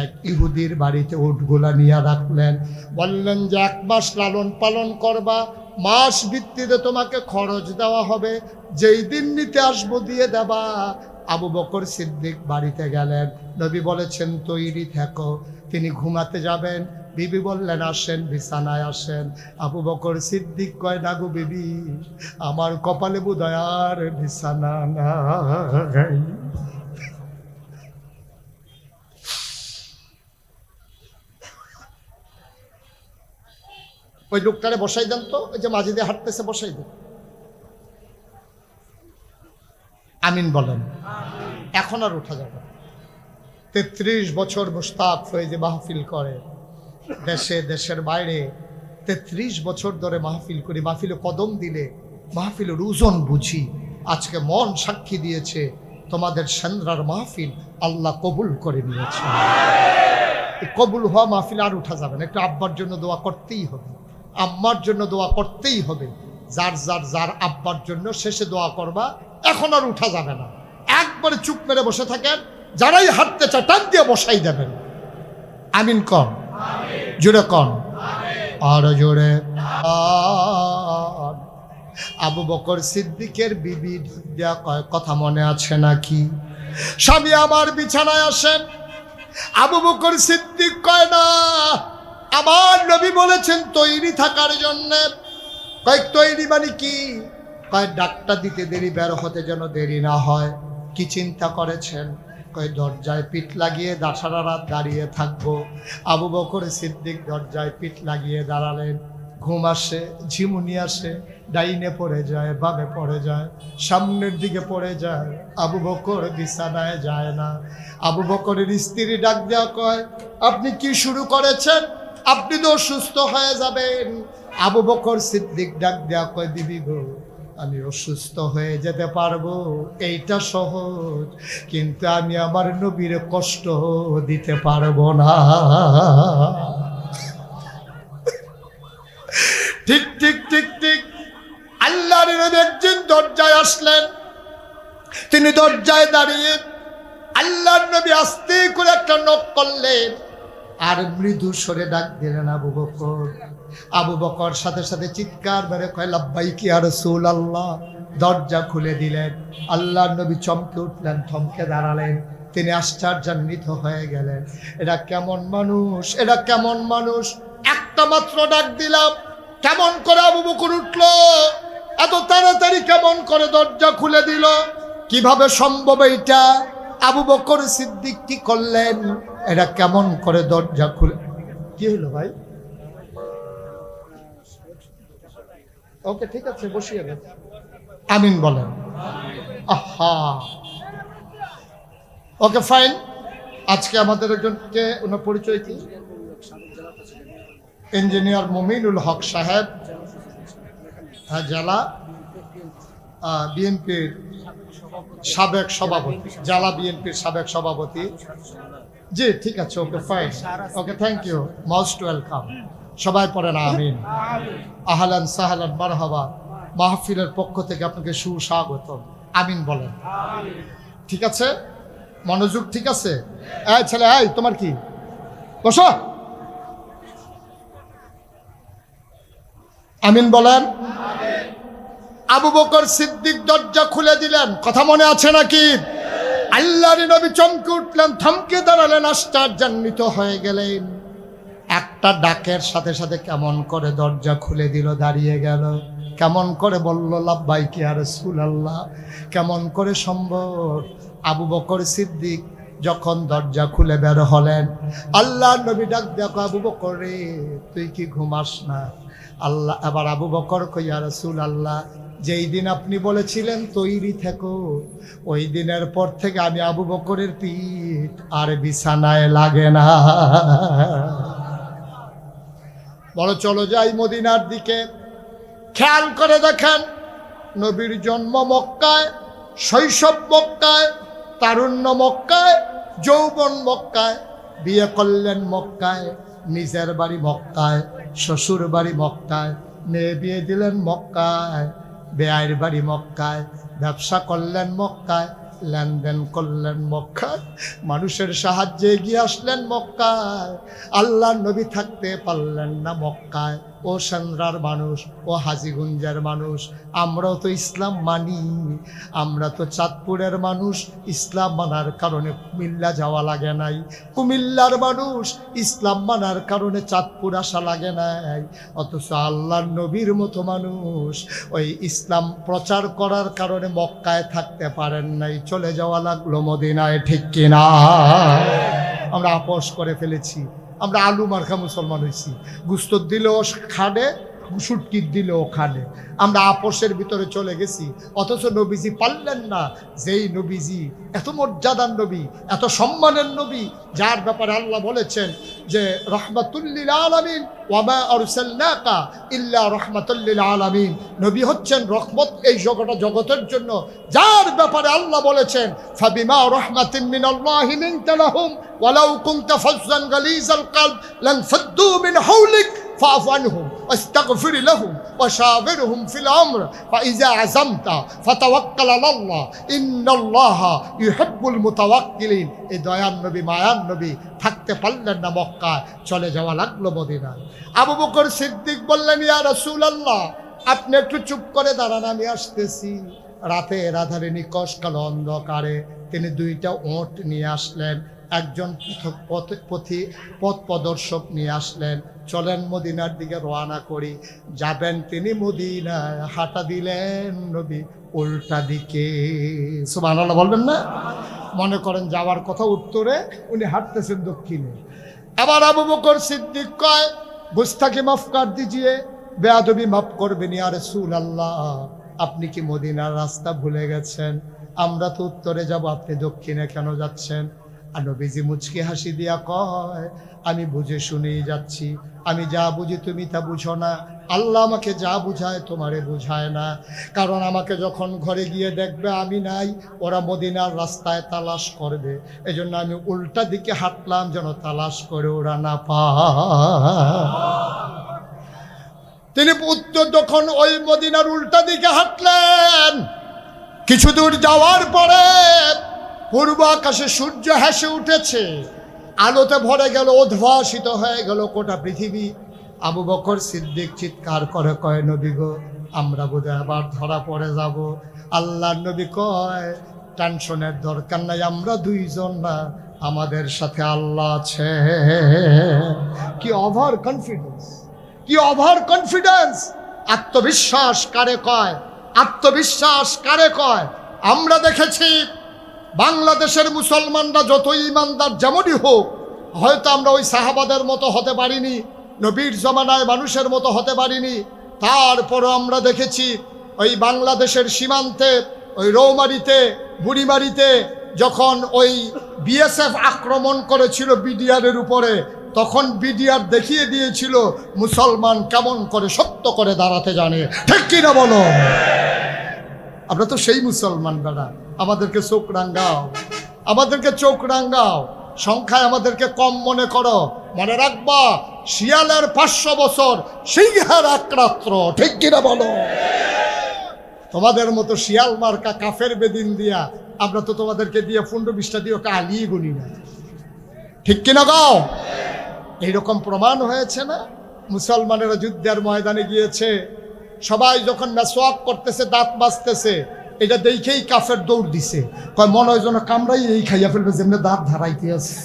এক ইহুদির বাড়িতে উটগুলা নিয়ে রাখলেন, বললেন যে 1 মাস লালন পালন করবা, মাস ভিত্তিতে তোমাকে খরচ দেওয়া হবে, যেই দিন নিতে আসবো দিয়ে দেবা। আবু বকর সিদ্দিক বাড়িতে গেলেন, নবী বলেছেন তৈরি থেকো। তিনি ঘুমাতে যাবেন, বিবি বললেন আসেন, বিছানায় আসেন। আবু বকর সিদ্দিক কয়, না গো বিবি, আমার কপালে বোধহয় আর বিছানা নাই। ওই লোকটারে বসাই দেন তো, ওই যে মাঝে দিয়ে হাঁটতেছে, বসাই দেন। আমিন বলেন। এখন আর উঠা যাবে। 33 বছর মুস্তাক ফয়েজে মাহফিল করে, দেশে দেশের বাইরে 33 বছর ধরে মাহফিল করি। মাহফিলে কদম দিলে মাহফিলের ওজন বুঝি। আজকে মন সাক্ষী দিয়েছে, তোমাদের সেন্দ্রার মাহফিল আল্লাহ কবুল করে নিয়েছে। কবুল হওয়া মাহফিল আর উঠা যাবে না। একটু আব্বার জন্য দোয়া করতেই হবে, আম্মার জন্য দোয়া করতেই হবে। যার যার যার আব্বার জন্য শেষে দোয়া করবা। এখন আর উঠা যাবে না, একবারে চুপ মেরে বসে থাকেন। যারাই হাঁটতে চায় টান দিয়ে বসাই দেবেন। আমিন কন, জোরে কন, আর জোরে। আবু বকর সিদ্দিকের বিবি দেয়া কয়, কথা মনে আছে নাকি? স্বামী আমার বিছানায় আসেন। আবু বকর সিদ্দিক কয়, না, আমার নবী বলেছেন তৈরি থাকার জন্য। কয়েক তৈরি মানে কি? কয় ডাক্তার দিতে দেরি, বের হতে যেন দেরি না হয়। কি চিন্তা করেছেন? কয় দরজায় পিঠ লাগিয়ে সারা রাত দাঁড়িয়ে থাকবো। আবু বকর সিদ্দিক দরজায় পিঠ লাগিয়ে দাঁড়ালেন। ঘুম আসে, ঝিমুনি আসে, ডাইনে পড়ে যায়, বামে পড়ে যায়, সামনের দিকে পড়ে যায়। আবু বকর বিছানায় যায় না। আবু বকরের স্ত্রী ডাক দেওয়া কয়, আপনি কি শুরু করেছেন? আপনি তো অসুস্থ হয়ে যাবেন। আবু বকর সিদ্দিক ডাক দেওয়া কয়, দিদি গো, আমি অসুস্থ হয়ে যেতে পারবো, এইটা সহজ, কিন্তু আমি আমার নবীর কষ্ট দিতে পারবো না। ঠিক ঠিক ঠিক ঠিক। আল্লাহর নবী একদিন দরজায় আসলেন। তিনি দরজায় দাঁড়িয়ে আল্লাহর নবী আস্তে করে একটা নক করলেন, আর মৃদু স্বরে ডাক দিলেন, আবু বকর। আবু বকর সাথে সাথে চিৎকার মেরে কয়, লাব্বাইক ইয়া রাসূলুল্লাহ, দরজা খুলে দিলেন। আল্লাহর নবী চমকে উঠলেন, থমকে দাঁড়ালেন। তিনি আশ্চর্যান্বিত হয়ে গেলেন। এটা কেমন মানুষ, এটা কেমন মানুষ! একটা মাত্র ডাক দিলাম, কেমন করে আবু বকর উঠলো, এত তাড়াতাড়ি কেমন করে দরজা খুলে দিল, কিভাবে সম্ভব এটা? আবু বকর সিদ্দিক কি করলেন? এটা কেমন করে দরজা খুলে? কি হলো ভাই? ওকে, ঠিক আছে, বসিয়ে গেছে। আমিন বলেন। আহা, ওকে, ফাইন। আজকে আমাদের একজনকে, ওনার পরিচয় কি? ইঞ্জিনিয়ার মুমিনুল হক সাহেব, জেলা বিএনপির সাবেক সভাপতি, জেলা বিএনপির সাবেক সভাপতি। জি, ঠিক আছে, okay, fine, okay, thank you, most welcome. সবাই পড়েন আমিন। আহলান সাহলান মারহাবা। মাহফিলের পক্ষ থেকে আপনাকে সুস্বাগতম। আমিন বলেন। ঠিক আছে, মনোযোগ ঠিক আছে? এই ছেলে, এই তোমার কি? বসো। আমিন বলেন। আবু বকর সিদ্দিক দরজা খুলে দিলেন। কথা মনে আছে নাকি? আল্লাহর নবী চমকে উঠলেন, থমকে দাঁড়ালেন, আশ্চর্যান্বিত হয়ে গেলেন। একটা ডাকের সাথে সাথে কেমন করে দরজা খুলে দিল, দাঁড়িয়ে গেল। কেমন করে বলল লাব্বাইক ইয়া রাসূলুল্লাহ? কেমন করে সম্ভব? আবু বকর সিদ্দিক যখন দরজা খুলে বের হলেন, আল্লাহর নবী ডাক দেখো, আবু বকর রে, তুই কি ঘুমাস না? আল্লাহ আবার আবু বকর কই, ইয়া রাসূলুল্লাহ, যেই দিন আপনি বলেছিলেন তৈরি থেকো, ওই দিনের পর থেকে আমি আবু বকরের পিঠ আর বিছানায় লাগে না। বলো, চলো যাই মদিনার দিকে। খেয়াল করে দেখেন, নবীর জন্ম মক্কায়, শৈশব মক্কায়, তারুণ্য মক্কায়, যৌবন মক্কায়, বিয়ে করলেন মক্কায়, নিজের বাড়ি মক্কায়, শ্বশুর বাড়ি মক্কায়, মেয়ে বিয়ে দিলেন মক্কায়, বেয়াইর বাড়ি মক্কায়, ব্যবসা করলেন মক্কায়, লেনদেন করলেন মক্কায়, মানুষের সাহায্যে এগিয়ে আসলেন মক্কায়। আল্লাহ নবী থাকতে পারলেন না মক্কায়। ও সেন্দ্রার মানুষ, ও হাজীগঞ্জের মানুষ, আমরাও তো ইসলাম মানি, আমরা তো চাঁদপুরের মানুষ, ইসলাম মানার কারণে কুমিল্লা যাওয়া লাগে নাই। কুমিল্লার মানুষ, ইসলাম মানার কারণে চাঁদপুর আসা লাগে নাই। অথচ আল্লাহর নবীর মতো মানুষ ওই ইসলাম প্রচার করার কারণে মক্কায় থাকতে পারেন নাই, চলে যাওয়া লাগলো মদিনায়। ঠিক কিনা? আমরা আপোষ করে ফেলেছি। আমরা আলু মার্কা মুসলমান হয়েছি। গুস্তর দিলেও খানে, সুটকির দিলেও খানে। আমরা আপোষের ভিতরে চলে গেছি। অথচ নবীজি পারলেন না। যেই নবীজি এত মর্যাদার নবী, এত সম্মানের নবী, যার ব্যাপারে আল্লাহ বলেছেন যে রাহমাতুল লিল আলামিন ওয়া মা আরসালনাকা ইল্লা রাহমাতুল লিল আলামিন, নবী হচ্ছেন রহমত এই জগতের জন্য। যার ব্যাপারে আল্লাহ বলেছেন ফাবিমা রাহমাতিন মিনাল্লাহি লিনতা লাহুম ওয়ালাউ কুনতা ফাজ্জান গালিজাল কলব লান ফাদ্দু মিন হাওলিক ফাআফু আনহুম ওয়াস্তাগফির লাহুম ওয়াশাবিরহুম ফিল আমর ফাইজা আযামতা ফাতাওয়াক্কাল আলাল্লাহ ইন্নাল্লাহা ইউহিব্বুল মুতাওয়াক্কিলিন। এই দয়ার নবী, মায়ার নবী থাকতে পারলেন না মক্কায়, চলে যাওয়া লাগলো মদিনায়। আবু বকর সিদ্দিক বললেন, ইয়া রাসূলুল্লাহ, আপনি একটু চুপ করে দাঁড়ান, আমি আসতেছি। রাতের আধারে নিকশ কালো অন্ধকারে তিনি দুইটা ওঁট নিয়ে আসলেন, একজন পথ প্রদর্শক নিয়ে আসলেন। চলেন মদিনার দিকে রওনা করি। যাবেন তিনি মদিনায়, হাঁটা দিলেন নবী উল্টা দিকে। সুবহানাল্লাহ বলবেন না? মনে করেন যাওয়ার কথা উত্তরে, উনি হাঁটতেছেন দক্ষিণে। এবার আবু বকর সিদ্দিক কয়, গুস্তাখি মাফ কর দিজিয়ে, বেয়াদবি মাফ করবেন ইয়া রাসূলুল্লাহ, আপনি কি মদিনার রাস্তা ভুলে গেছেন? আমরা তো উত্তরে যাব, আপনি দক্ষিণে কেন যাচ্ছেন? আর নবীজি মুচকি হাসি দিয়া কয়, আমি বুঝে শুনেই যাচ্ছি, আমি যা বুঝি তুমি তা বুঝো না। আল্লাহ আমাকে যা বুঝায় তোমারে বুঝায় না। কারণ আমাকে যখন ঘরে গিয়ে দেখবে আমি নাই, ওরা মদিনার রাস্তায় তালাশ করবে। এজন্য আমি উল্টা দিকে হাঁটলাম, যেন তালাশ করে ওরা না পায়। তিনি উত্তর যখন ওই মদিনার উল্টা দিকে হাঁটলেন, কিছু দূর যাওয়ার পরে পূর্ব আকাশে সূর্য হেসে উঠেছে, আলোতে ভরে গেল, উদ্ভাসিত হয়ে গেল গোটা পৃথিবী। আবু বকর সিদ্দিক চিৎকার করে কয়, নবী গো, আমরা বোধহয় আবার ধরা পড়ে যাব। আল্লাহর নবী কয়, টেনশনের দরকার নাই, আমরা দুইজন না, আমাদের সাথে আল্লাহ আছে। কি ওভার কনফিডেন্স, কি ওভার কনফিডেন্স! আত্মবিশ্বাস কারে কয়? আত্মবিশ্বাস কারে কয়? আমরা দেখেছি বাংলাদেশের মুসলমানরা যতই ইমানদার যেমনই হোক, হয়তো আমরা ওই সাহাবাদের মতো হতে পারিনি, নবীর জমানায় মানুষের মতো হতে পারিনি, তারপরও আমরা দেখেছি ওই বাংলাদেশের সীমান্তে, ওই রৌমারিতে, বুড়িমারিতে যখন ওই বিএসএফ আক্রমণ করেছিল বিডিআরের উপরে, তখন বিডিআর দেখিয়ে দিয়েছিল মুসলমান কেমন করে সত্য করে দাঁড়াতে জানে। ঠিক কিনা বলো? আমরা তো সেই মুসলমান বেড়া, আমাদেরকে চোখ রাঙ্গাও, আমাদেরকে চোখ রাঙ্গাও, সংখ্যায় আমাদেরকে কম মনে করো। মনে রাখবা, শিয়ালের 500 বছর, সিংহের 1 রাত্র। ঠিক কিনা বলো? তোমাদের মতো শিয়াল মার্কা কাফের বেদিন দিয়া আমরা তো তোমাদেরকে দিয়ে 15-20টা দিয়ে ওকে আলিয়ে গুনি না। ঠিক কিনা গাও? এইরকম প্রমাণ হয়েছে না? মুসলমানেরা যুদ্ধের ময়দানে গিয়েছে, সবাই যখন মেসওয়াক করতেছে, দাঁত মাজতেছে, এটা দেখেই কাফের দৌড় দিছে, কয় মনে হয় যেন কামড়াই এই খাইয়া ফেলবে, যেমনি দাঁত ধারাইতে আছে।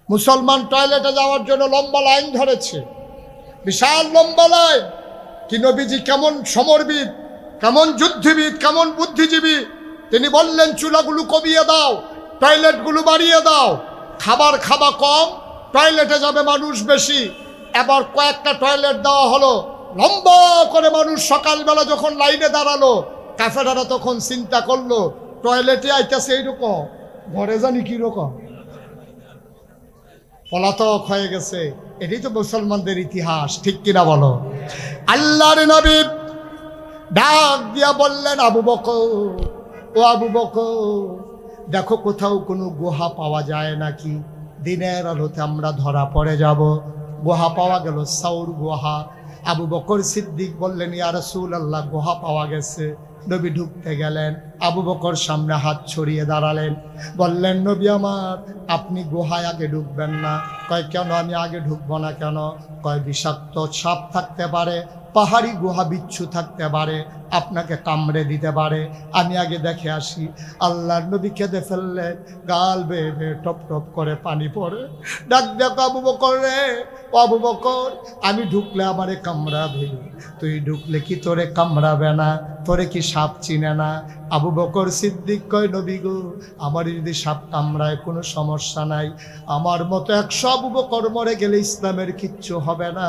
মুসলমান টয়লেটে যাওয়ার জন্য লম্বা লাইন ধরেছে, বিশাল লম্বা লাইন। কি নবীজি কেমন সমরবিদ, কেমন যুদ্ধবিদ, কেমন বুদ্ধিজীবী! তিনি বললেন, চুলাগুলো কমিয়ে দাও, টয়লেটগুলো বাড়িয়ে দাও, খাবার খাবা কম, টয়লেটে যাবে মানুষ বেশি। এবার কয়েকটা টয়লেট দেওয়া হলো, লম্বা করে মানুষ সকালবেলা যখন লাইনে দাঁড়ালো, কাফেরারা তখন চিন্তা করলো টয়লেটে আইতেছে এইরকম, ঘরে জানি কিরকম, পলাতক হয়ে গেছে। এটাই তো মুসলমানদের ইতিহাস। ঠিক কিনা বলো? আল্লাহর নবী ডাক দিয়া বললেন, আবু বকর, ও আবু বকর, দেখো কোথাও কোনো গুহা পাওয়া যায় নাকি? দিনের আলোতে আমরা ধরা পড়ে যাব। গুহা পাওয়া গেল, সাউর গুহা। আবু বকর সিদ্দিক বললেন, ইয়া রাসূলুল্লাহ, গুহা পাওয়া গেছে। নবী ঢুকতে গেলেন, আবু বকর সামনে হাত ছড়িয়ে দাঁড়ালেন, বললেন, নবী আমার, আপনি গুহায় আগে ঢুকবেন না। কয় কেন? আমি আগে ঢুকবো না কেন? কয় বিষাক্ত সাপ থাকতে পারে, পাহাড়ি গুহা বিচ্ছু থাকতে পারে, আপনাকে কামড়ে দিতে পারে, আমি আগে দেখে আসি। আল্লাহর নবী কেঁদে ফেললেন, গাল বেয়ে বেয়ে টপ টপ করে পানি পড়ে। ডাক দেখো, আবু বকর রে, ও আবু বকর, আমি ঢুকলে আমারে কামড়াবে, তুই ঢুকলে কি তোরে কামড়াবে না? তোরে কি সাপ চিনে না? আবু বকর সিদ্দিক কয়, নবী গো, আমার যদি সাপ কামড়ায় কোনো সমস্যা নাই, আমার মতো 100 আবু বকর মরে গেলে ইসলামের কিচ্ছু হবে না,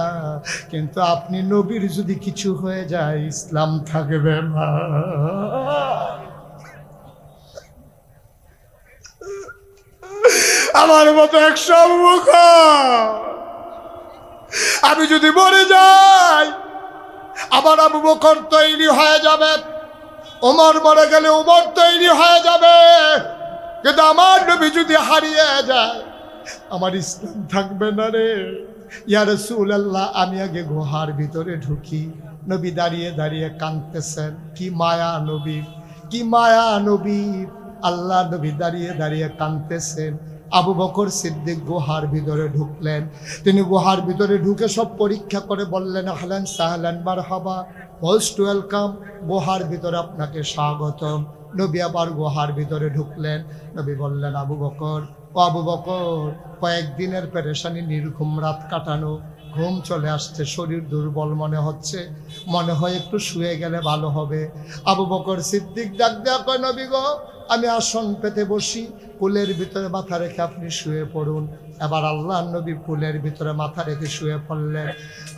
কিন্তু আপনি নবীর যদি কিছু হয়ে যায় ইসলাম থাকবে না। আমার মতো 100 আবু বকর, আমি যদি মরে যাই, আমার আবু বকর তৈরি হয়ে যাবে, ওমর মরে গেলে ওমর তৈরি হয়ে যাবে, কিন্তু আমার নবী যদি হারিয়ে যায়, আমার ইসলাম থাকবে না রে। ইয়া রাসূলুল্লাহ, আমি আগে গুহার ভিতরে ঢুকি। নবী দাঁড়িয়ে দাঁড়িয়ে কাঁদতেছেন। কি মায়া নবীর, কি মায়া নবীর! আল্লাহ নবী দাঁড়িয়ে দাঁড়িয়ে কাঁদতেছেন। আবু বকর সিদ্দিক গুহার ভিতরে ঢুকলেন। তিনি গুহার ভিতরে ঢুকে সব পরীক্ষা করে বললেন, আহলান সাহলান মারহাবা, মোস্ট ওয়েলকাম, গুহার ভিতরে আপনাকে স্বাগতম। নবী আবার গুহার ভিতরে ঢুকলেন। নবী বললেন, আবু বকর, ও আবু বকর, কয়েকদিনের পেরেশানি, নির্ঘুম রাত কাটানো, ঘুম চলে আসছে, শরীর দুর্বল মনে হচ্ছে, মনে হয় একটু শুয়ে গেলে ভালো হবে। আবু বকর সিদ্দিক ডাক দেয়া কয়, নবী গো, আমি আসন পেতে বসি, কুলের ভিতরে মাথা রেখে আপনি শুয়ে পড়ুন। এবার আল্লাহর নবী কুলের ভিতরে মাথা রেখে শুয়ে পড়লেন।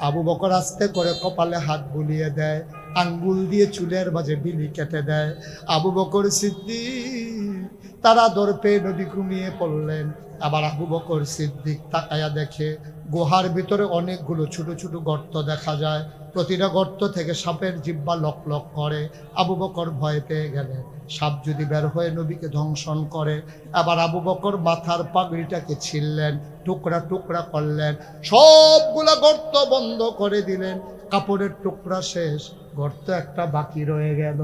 আবু বকর আস্তে করে কপালে হাত বুলিয়ে দেয়, আঙ্গুল দিয়ে চুলের মাঝে বিলি কেটে দেয়। আবু বকর সিদ্দিক তারা দর পেয়ে নবী ঘুমিয়ে পড়লেন। আবার আবু বকর সিদ্দিক তাকায়া দেখে গুহার ভিতরে অনেকগুলো ছোট ছোট গর্ত দেখা যায়, প্রতিটা গর্ত থেকে সাপের জিহ্বা লক লক করে। আবু বকর ভয় পেয়ে গেলেন, সাপ যদি বের হয়ে নবীকে ধ্বংসন করে। আবার আবু বকর মাথার পাগড়িটাকে ছিঁড়লেন, টুকরা টুকরা করলেন, সবগুলা গর্ত বন্ধ করে দিলেন। কাপড়ের টুকরা শেষ, গর্ত একটা বাকি রয়ে গেল।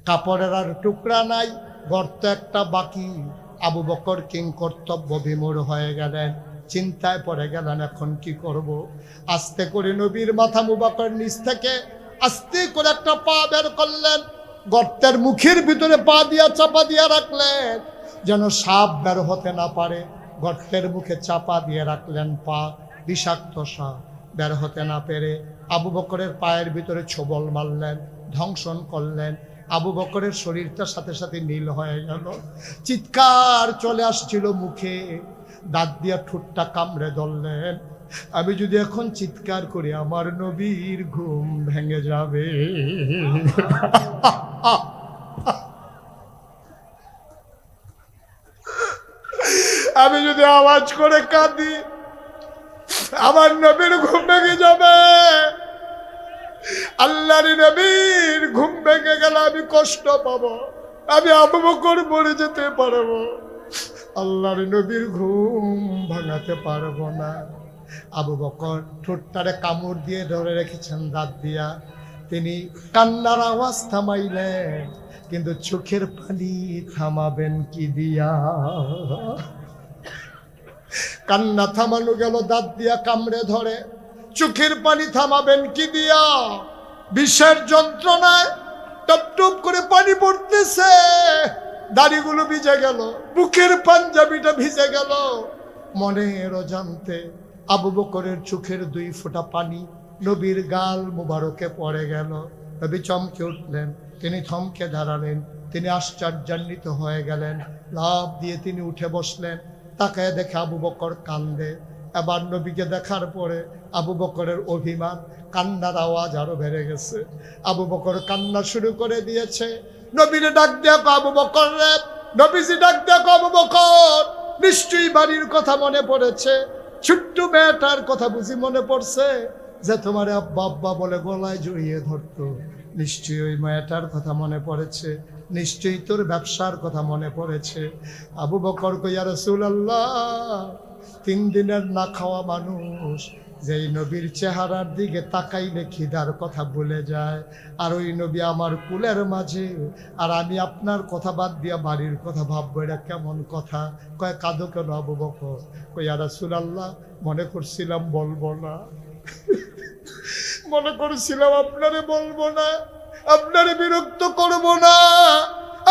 কাপড়ের আর টুকরা নাই, গর্ত একটা বাকি। আবু বকর কিং কর্তব্য বিমূঢ় হয়ে গেলেন। চিন্তায় পড়ে গেলেন এখন কি করব। আস্তে করে নবীর মাথা মুবারকের নিচ থেকে আস্তে করে একটা পা বের করলেন, গর্তের মুখের ভিতরে পা দিয়া চাপা দিয়া রাখলেন যেন সাপ বের হতে না পারে। গর্তের মুখে চাপা দিয়ে রাখলেন পা, বিষাক্ত সাপ বের হতে না পেরে আবু বকরের পায়ের ভিতরে ছোবল মারলেন, ধ্বংসন করলেন। আবু বকরের শরীরটার সাথে সাথে নীল হয়ে গেল, চিৎকার চলে আসছিল মুখে, দাঁত দিয়া ঠোঁটটা কামড়ে ধরলেন। আমি যদি এখন চিৎকার করি আমার নবীর ঘুম ভেঙে যাবে। আমি যদি আওয়াজ করে কাঁদি আমার নবীর ঘুম ভেঙে যাবে। আল্লাহর নবীর ঘুম ভেঙে গেলে আমি কষ্ট পাবো, আমি আবু বকর মরে যেতে পারবো, আল্লাহর নবীর ঘুম ভাঙাতে পারবো না। আবু বকর ঠোঁটটারে কামড় দিয়ে ধরে রেখেছেন দাঁত দিয়া। তিনি কান্নার আওয়াজ থামাইলেন, কিন্তু চোখের পানি থামাবেন কি দিয়া? কান্না থামানো গেল, দাঁত দিয়া কামড়ে ধরে। চোখের পানি থামাবেন কি দিয়া? বিষের যন্ত্রণায় টপ টপ করে পানি পড়তেছে, দাড়িগুলো ভিজে গেল, বুকের পাঞ্জাবিটা ভিজে গেল। মনের অজান্তে আবু বকরের চোখের 2 ফোঁটা পানি নবীর গাল মুবারকে পড়ে গেল। নবী চমকে উঠলেন, তিনি থমকে দাঁড়ালেন, তিনি আশ্চর্যান্বিত হয়ে গেলেন। লাফ দিয়ে তিনি উঠে বসলেন, তাকায় দেখে আবু বকর কান্দে। এবার নবীকে দেখার পরে আবু বকরের অভিমান, কান্নার আওয়াজ আরো বেড়ে গেছে। আবু বকর কান্না শুরু করে দিয়েছে। নবীরে ডাক দেখো আবু বকর রে, নবীজি ডাক দেখো আবু বকর, নিশ্চয়ই বাড়ির কথা মনে পড়েছে, ছোট্ট মেয়েটার কথা বুঝি মনে পড়ছে যে তোমার আব্বা আব্বা বলে গলায় জড়িয়ে ধরতো। নিশ্চয়ই ওই মেয়েটার কথা মনে পড়েছে, নিশ্চয়ই তোর ব্যবসার কথা মনে পড়েছে। আবু বকর কই ইয়া রাসূলুল্লাহ, 3 দিনের না খাওয়া মানুষ যেই নবীর চেহারার দিকে তাকাইলে খিদার কথা ভুলে যায়, আর ওই নবী আমার কুলের মাঝে, আর আমি আপনার কথা বাদ দিয়া বাড়ির কথা ভাববো, এটা কেমন কথা? কয় কাঁদো কেন আবু বকর? কই ইয়া রাসূলুল্লাহ, মনে করছিলাম বলবো না, মনে করছিলাম আপনারে বলবো না, আপনারে বিরক্ত করবো না,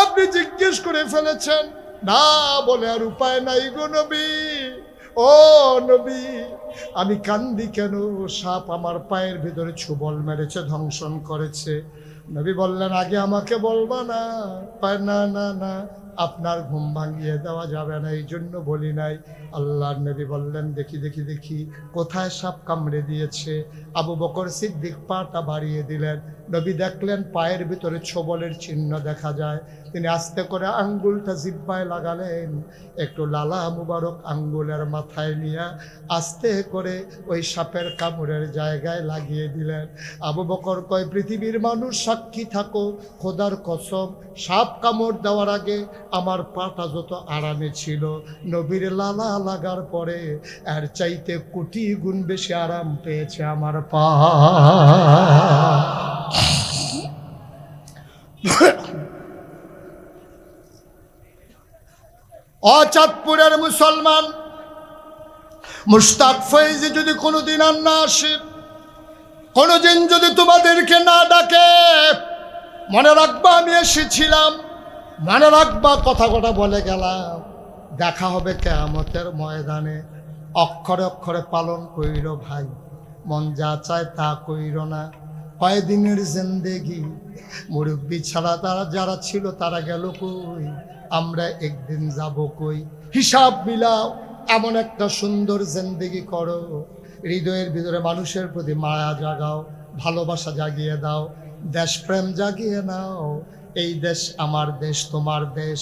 আপনি জিজ্ঞেস করে ফেলেছেন, না বলে আর উপায় নাই গো নবী। ও নবী, আমি কান্দি কেন? সাপ আমার পায়ের ভিতরে ছোবল মেরেছে, ধ্বংসন করেছে। নবী বললেন, আগে আমাকে বলবা না? না না না, আপনার ঘুম ভাঙিয়ে দেওয়া যাবে না, এই জন্য বলি নাই। আল্লাহর নবী বললেন, দেখি দেখি দেখি কোথায় সাপ কামড়ে দিয়েছে। আবু বকর সিদ্দিক পাটা বাড়িয়ে দিলেন। নবী দেখলেন পায়ের ভিতরে ছোবলের চিহ্ন দেখা যায়। তিনি আস্তে করে আঙ্গুলটা জিহ্বায় লাগালেন, একটু লালা মুবারক আঙ্গুলের মাথায় নিয়ে আস্তে করে ওই সাপের কামড়ের জায়গায় লাগিয়ে দিলেন। আবু বকর কয়, পৃথিবীর মানুষ সাক্ষী থাকো, খোদার কসম, সাপ কামড় দেওয়ার আগে আমার পাটা যত আরামে ছিল, নবীর লালা লাগার পরে এর চাইতে কোটি গুণ বেশি আরাম পেয়েছে আমার পা। চাঁদপুরের মুসলমান মুশতাক ফয়েজি যদি কোনোদিন আর না আসে, কোনোদিন যদি তোমাদেরকে না ডাকে, মনে রাখবা আমি এসেছিলাম, মনে রাখবা কথা কথা বলে গেলাম। দেখা হবে কিয়ামতের ময়দানে। অক্ষরে অক্ষরে পালন কইরো ভাই, মন যা চায় তা কইরো না। কয়দিনের জিন্দেগি, মুরব্বী ছাড়া তারা যারা ছিল তারা গেল কই, আমরা একদিন যাব কই। হিসাব মিলাও, এমন একটা সুন্দর জিন্দেগি করো, হৃদয়ের ভিতরে মানুষের প্রতি মায়া জাগাও, ভালোবাসা জাগিয়ে দাও, দেশপ্রেম জাগিয়ে নাও। এই দেশ আমার দেশ, তোমার দেশ।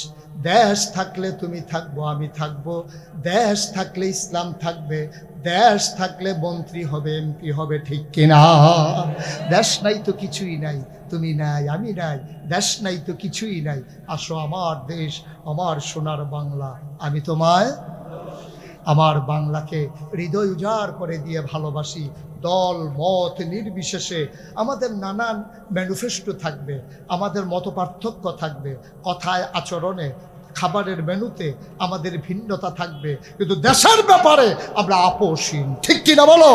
দেশ থাকলে তুমি থাকবো, আমি থাকবো। দেশ থাকলে ইসলাম থাকবে, দেশ থাকলে মন্ত্রী হবে, এমপি হবে, ঠিক কিনা? দেশ নাই তো কিছুই নাই, তুমি নাই, আমি নাই, দেশ নাই তো কিছুই নাই। আসো আমার দেশ, আমার সোনার বাংলা, আমি তোমায়, আমার বাংলাকে হৃদয় উজাড় করে দিয়ে ভালোবাসি। দল মত নির্বিশেষে আমাদের নানান ম্যানিফেস্টো থাকবে, আমাদের মত পার্থক্য থাকবে, কথায় আচরণে খাবারের মেনুতে আমাদের ভিন্নতা থাকবে, কিন্তু দেশের ব্যাপারে আমরা আপোষহীন। ঠিক কিনা বলো?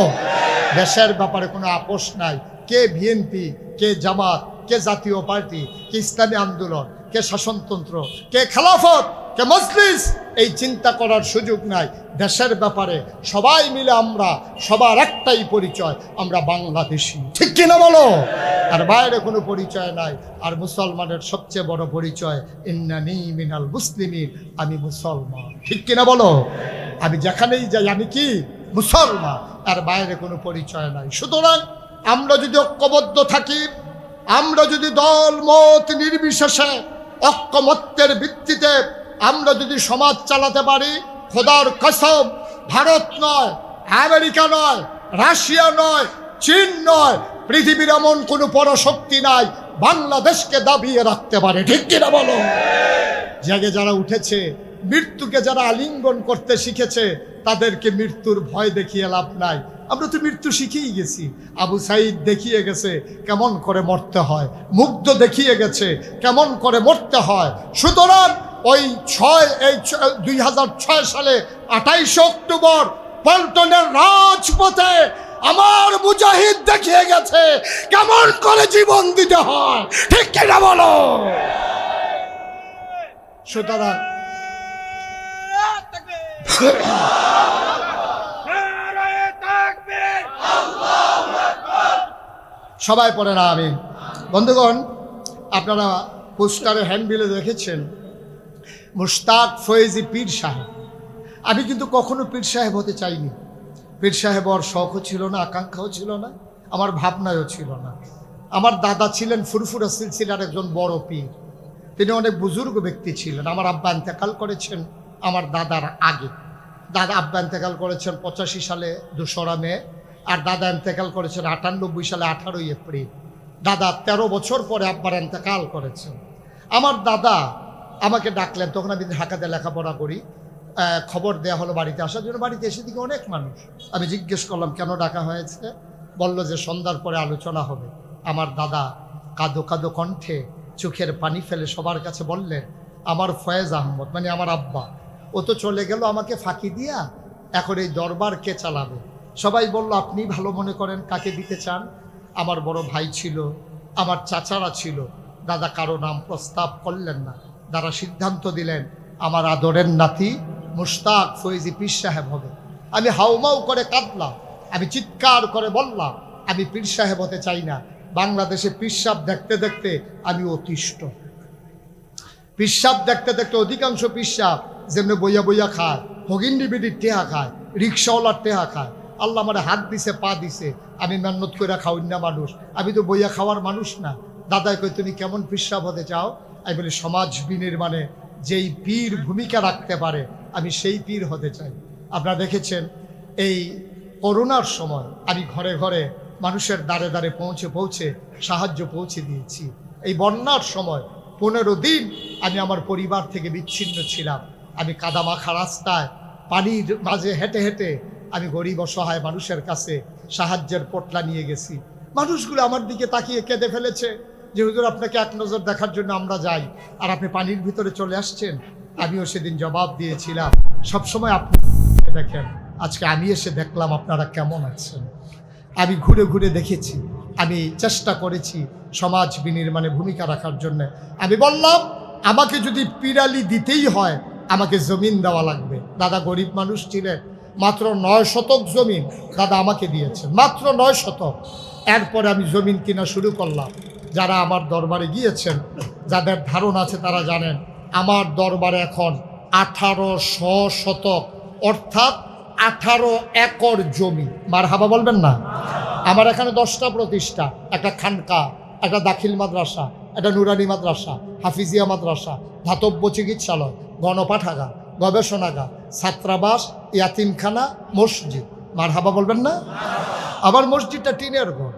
দেশের ব্যাপারে কোনো আপোষ নাই। কে বিএনপি, কে জামাত, কে জাতীয় পার্টি, কে ইসলামী আন্দোলন, কে শাসনতন্ত্র, কে খেলাফত, কে মজলিস, এই চিন্তা করার সুযোগ নাই। দেশের ব্যাপারে সবাই মিলে আমরা সবার একটাই পরিচয়, আমরা বাংলাদেশি। ঠিক কিনা বলো? আর বাইরে কোনো পরিচয় নাই। আর মুসলমানের সবচেয়ে বড় পরিচয় ইন্নানি মিনাল মুসলিমিন, আমি মুসলমান। ঠিক কিনা বলো? আমি যেখানেই যাই আমি কি? মুসলমান। আর বাইরে কোনো পরিচয় নাই। সুতরাং আমরা যদি ঐক্যবদ্ধ থাকি, আমরা যদি দল মত নির্বিশেষে ঐক্যমত্যের ভিত্তিতে আমরা যদি সমাজ চালাতে পারি, খোদার কসম, ভারত নয়, আমেরিকা নয়, রাশিয়া নয়, চীন নয়, পৃথিবীর এমন কোনো পরাশক্তি নাই বাংলাদেশকে দাবিয়ে রাখতে পারে। ঠিক কিনা বলো? জেগে যারা উঠেছে, মৃত্যুকে যারা আলিঙ্গন করতে শিখেছে, তাদেরকে মৃত্যুর ভয় দেখিয়ে লাভ নাই। আমরা তো মৃত্যু শিখেই গেছি। আবু সাইদ দেখিয়ে গেছে কেমন করে মরতে হয়, মুগ্ধ দেখিয়ে গেছে কেমন করে মরতে হয়। সুতরাং ওই 2006 সালে 28 অক্টোবর পল্টনের রাজপথে আমার মুজাহিদ দেখিয়ে গেছে কেমন করে জীবন দিতে হয়। ঠিক কিনা বলো? সুতরাং সবাই পড়ে না আমি। বন্ধুগণ, আপনারা পোস্টারে হ্যান্ডবিলে দেখেছেন মুশতাক ফয়েজি পীর সাহেব। আমি কিন্তু কখনো পীর সাহেব হতে চাইনি। পীর সাহেব হওয়ার শখও ছিল না, আকাঙ্ক্ষাও ছিল না, আমার ভাবনায়ও ছিল না। আমার দাদা ছিলেন ফুরফুরা সিলসিলার একজন বড় পীর। তিনি অনেক বুজুর্গ ব্যক্তি ছিলেন। আমার আব্বা ইন্তেকাল করেছেন আমার দাদার আগে। দাদা আব্বা ইন্তেকাল করেছেন 85 সালে 2রা মে, আর দাদা ইন্তেকাল করেছেন 98 সালে 18 এপ্রিল। দাদা 13 বছর পরে আব্বার ইন্তেকাল করেছেন। আমার দাদা আমাকে ডাকলেন, তখন আমি ঢাকাতে লেখাপড়া করি। খবর দেওয়া হলো বাড়িতে আসার জন্য। বাড়িতে এসে দিকে অনেক মানুষ। আমি জিজ্ঞেস করলাম কেন ডাকা হয়েছে? বলল যে সন্ধ্যার পরে আলোচনা হবে। আমার দাদা কাঁদো কাঁদো কণ্ঠে চোখের পানি ফেলে সবার কাছে বললেন, আমার ফয়েজ আহমদ, মানে আমার আব্বা, ও তো চলে গেল আমাকে ফাঁকি দিয়া, এখন এই দরবার কে চালাবে? সবাই বলল আপনি ভালো মনে করেন, কাকে দিতে চান? আমার বড় ভাই ছিল, আমার চাচারা ছিল। দাদা কারো নাম প্রস্তাব করলেন না। দাদা সিদ্ধান্ত দিলেন আমার আদরের নাতি মুশতাক ফয়েজি পীর সাহেব হবে। আমি হাউমাউ করে কাঁদলাম, আমি চিৎকার করে বললাম আমি পীর সাহেব হতে চাই না। বাংলাদেশে পীর সাহেব দেখতে দেখতে আমি অতিষ্ঠ। পীর সাহেব দেখতে দেখতে অধিকাংশ পীর সাহেব যেমনি বইয়া বইয়া খায়, হগিন্ডি বিডির টেহা খায়, রিক্সাওয়ালার টেহা খায়। আল্লাহ আমার হাত দিছে, পা দিছে, আমি মেহনত করে খাওয়াই না মানুষ, আমি তো বইয়া খাওয়ার মানুষ না। দাদাই কই তুমি কেমন পীর সাহেব হতে চাও? আমি বলি সমাজ বিনির্মাণে যেই পীর ভূমিকা রাখতে পারে আমি সেই পীর হতে চাই। আপনারা দেখেছেন এই করোনার সময় আমি ঘরে ঘরে মানুষের দ্বারে দ্বারে পৌঁছে পৌঁছে সাহায্য পৌঁছে দিয়েছি। এই বন্যার সময় 15 দিন আমি আমার পরিবার থেকে বিচ্ছিন্ন ছিলাম। আমি কাদামাখা রাস্তায় পানির মাঝে হেঁটে হেঁটে আমি গরিব অসহায় মানুষের কাছে সাহায্যের পোটলা নিয়ে গেছি। মানুষগুলো আমার দিকে তাকিয়ে কেঁদে ফেলেছে যে হুজুর আপনাকে এক নজর দেখার জন্য আমরা যাই, আর আপনি পানির ভিতরে চলে আসছেন। আমিও সেদিন জবাব দিয়েছিলাম সবসময় আপনি দেখেন, আজকে আমি এসে দেখলাম আপনারা কেমন আছেন। আমি ঘুরে ঘুরে দেখেছি, আমি চেষ্টা করেছি সমাজ বিনির্মাণে ভূমিকা রাখার জন্য। আমি বললাম আমাকে যদি পিরালি দিতেই হয় আমাকে জমিন দেওয়া লাগবে। দাদা গরিব মানুষ ছিলেন, মাত্র 9 শতক জমিন দাদা আমাকে দিয়েছেন, মাত্র 9 শতক। এরপরে আমি জমিন কিনা শুরু করলাম। যারা আমার দরবারে গিয়েছেন, যাদের ধারণা আছে তারা জানেন আমার দরবারে এখন 1800 শতক অর্থাৎ 18 একর জমি। মারহাবা বলবেন না? আমার এখানে 10টা প্রতিষ্ঠা, একটা খানকা, একটা দাখিল মাদ্রাসা, একটা নুরানি মাদ্রাসা, হাফিজিয়া মাদ্রাসা, ধাতব্য চিকিৎসালয়, গণপাঠাগার, গবেষণাগার, ছাত্রাবাস, ইয়াতিমখানা, মসজিদ। মারহাবা বলবেন না? আবার মসজিদটা টিনের ঘর।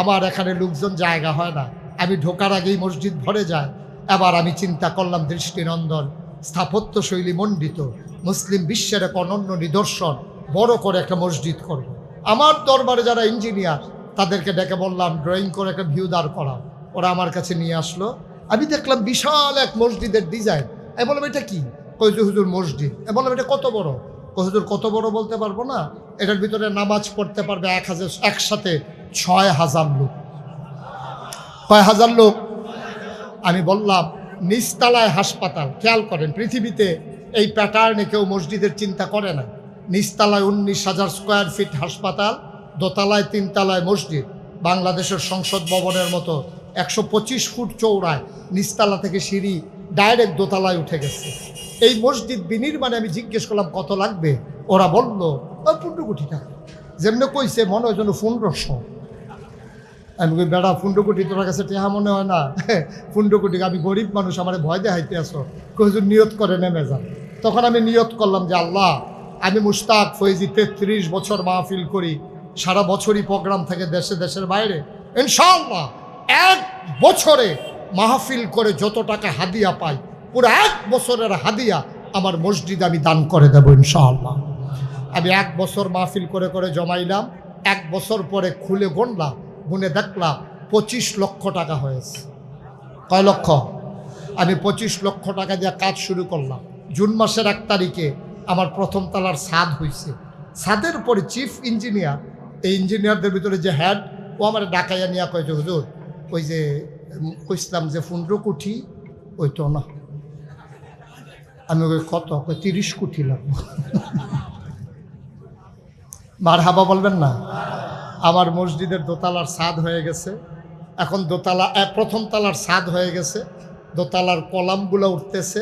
আমার এখানে লোকজন জায়গা হয় না, আমি ঢোকার আগেই মসজিদ ভরে যায়। এবার আমি চিন্তা করলাম দৃষ্টিনন্দন, স্থাপত্য শৈলী মণ্ডিত, মুসলিম বিশ্বের এক অনন্য নিদর্শন, বড় করে একটা মসজিদ করব। আমার দরবারে যারা ইঞ্জিনিয়ার তাদেরকে ডেকে বললাম ড্রয়িং করে একটা ভিউ দাঁড় করাও। ওরা আমার কাছে নিয়ে আসলো। আমি দেখলাম বিশাল এক মসজিদের ডিজাইন, আমি বললাম এটা কি? কই যে হুজুর মসজিদ। আমি বললাম এটা কত বড়? কই হুজুর কত বড় বলতে পারবো না, এটার ভিতরে নামাজ পড়তে পারবে একসাথে ৬,০০০ লোক। কয় হাজার লোক? আমি বললাম নিচতলায় হাসপাতাল। খেয়াল করেন, পৃথিবীতে এই প্যাটার্নে কেউ মসজিদের চিন্তা করে না। নিচতলায় ১৯,০০০ স্কোয়ার ফিট হাসপাতাল, দোতলায় ৩ তলায় মসজিদ। বাংলাদেশের সংসদ ভবনের মতো ১২৫ ফুট চৌড়ায় নিচতলা থেকে সিঁড়ি ডাইরেক্ট দোতলায় উঠে গেছে। এই মসজিদ বিনির্মাণে আমি জিজ্ঞেস করলাম কত লাগবে? ওরা বলল ১৫ কোটি টাকা। যেমনি কইছে মনে হয় যেন ১৫০০। আমি কই বেড়া ১৫ কোটি তোর কাছে টেহা মনে হয় না? ১৫ কোটি, আমি গরিব মানুষ, আমার ভয় দেখাইতে আসো। হুজুর নিয়ত করে নেমে যান। তখন আমি নিয়ত করলাম যে আল্লাহ, আমি মুশতাক ফয়েজি ৩৩ বছর মাহফিল করি, সারা বছরই প্রোগ্রাম থাকে দেশে দেশের বাইরে। ইনশাআল্লাহ ১ বছরে মাহফিল করে যত টাকা হাদিয়া পাই, পুরো ১ বছরের হাদিয়া আমার মসজিদে আমি দান করে দেবো ইনশাআল্লাহ। আমি ১ বছর মাহফিল করে করে জমাইলাম। ১ বছর পরে খুলে গুনলাম, গুনে দেখলাম ২৫ লক্ষ টাকা হয়েছে। কয় লক্ষ? আমি ২৫ লক্ষ টাকা দিয়ে কাজ শুরু করলাম। জুন মাসের ১ তারিখে আমার প্রথম তলার ছাদ হয়েছে। ছাদের পরে চিফ ইঞ্জিনিয়ার, এই ইঞ্জিনিয়ারদের ভিতরে যে হেড, ও আমার ডাকাইয়া নিয়ে কয় যে হুজুর ওই যে কইসলাম যে ১৫ কোটি, ওই তো না। আমি ওই কত? ৩০ কোটি লাগবে। মারহাবা বলবেন না? আমার মসজিদের দোতলার ছাদ হয়ে গেছে। এখন প্রথম তলার ছাদ হয়ে গেছে, দোতলার কলামগুলো উঠতেছে।